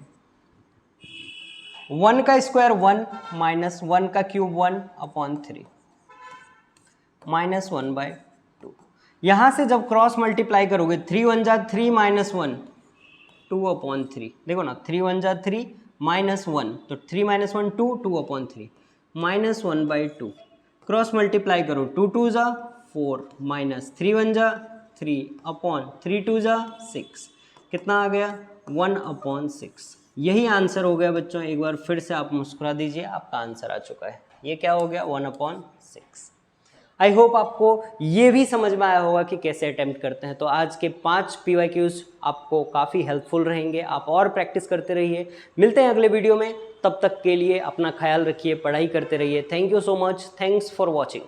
1 का स्क्वायर 1 माइनस 1 का क्यूब 1 अपॉन 3 माइनस 1/2। यहाँ से जब क्रॉस मल्टीप्लाई करोगे 3 1 जा 3 माइनस 1 2 अपॉन 3, देखो ना 3 1 जा 3 माइनस 1, तो 3 minus 1 2, 2 upon 3 minus 1/2, cross multiply करो 2 2 जा 4 माइनस 3 1 जा 3 अपॉन 3 2 जा 6, कितना आ गया 1 अपॉन 6। यही आंसर हो गया बच्चों, एक बार फिर से आप मुस्कुरा दीजिए, आपका आंसर आ चुका है। ये क्या हो गया 1 अपॉन 6। आई होप आपको ये भी समझ में आया होगा कि कैसे अटेम्प्ट करते हैं। तो आज के 5 PYQs आपको काफ़ी हेल्पफुल रहेंगे, आप और प्रैक्टिस करते रहिए। मिलते हैं अगले वीडियो में, तब तक के लिए अपना ख्याल रखिए, पढ़ाई करते रहिए। Thank you so much, thanks for watching.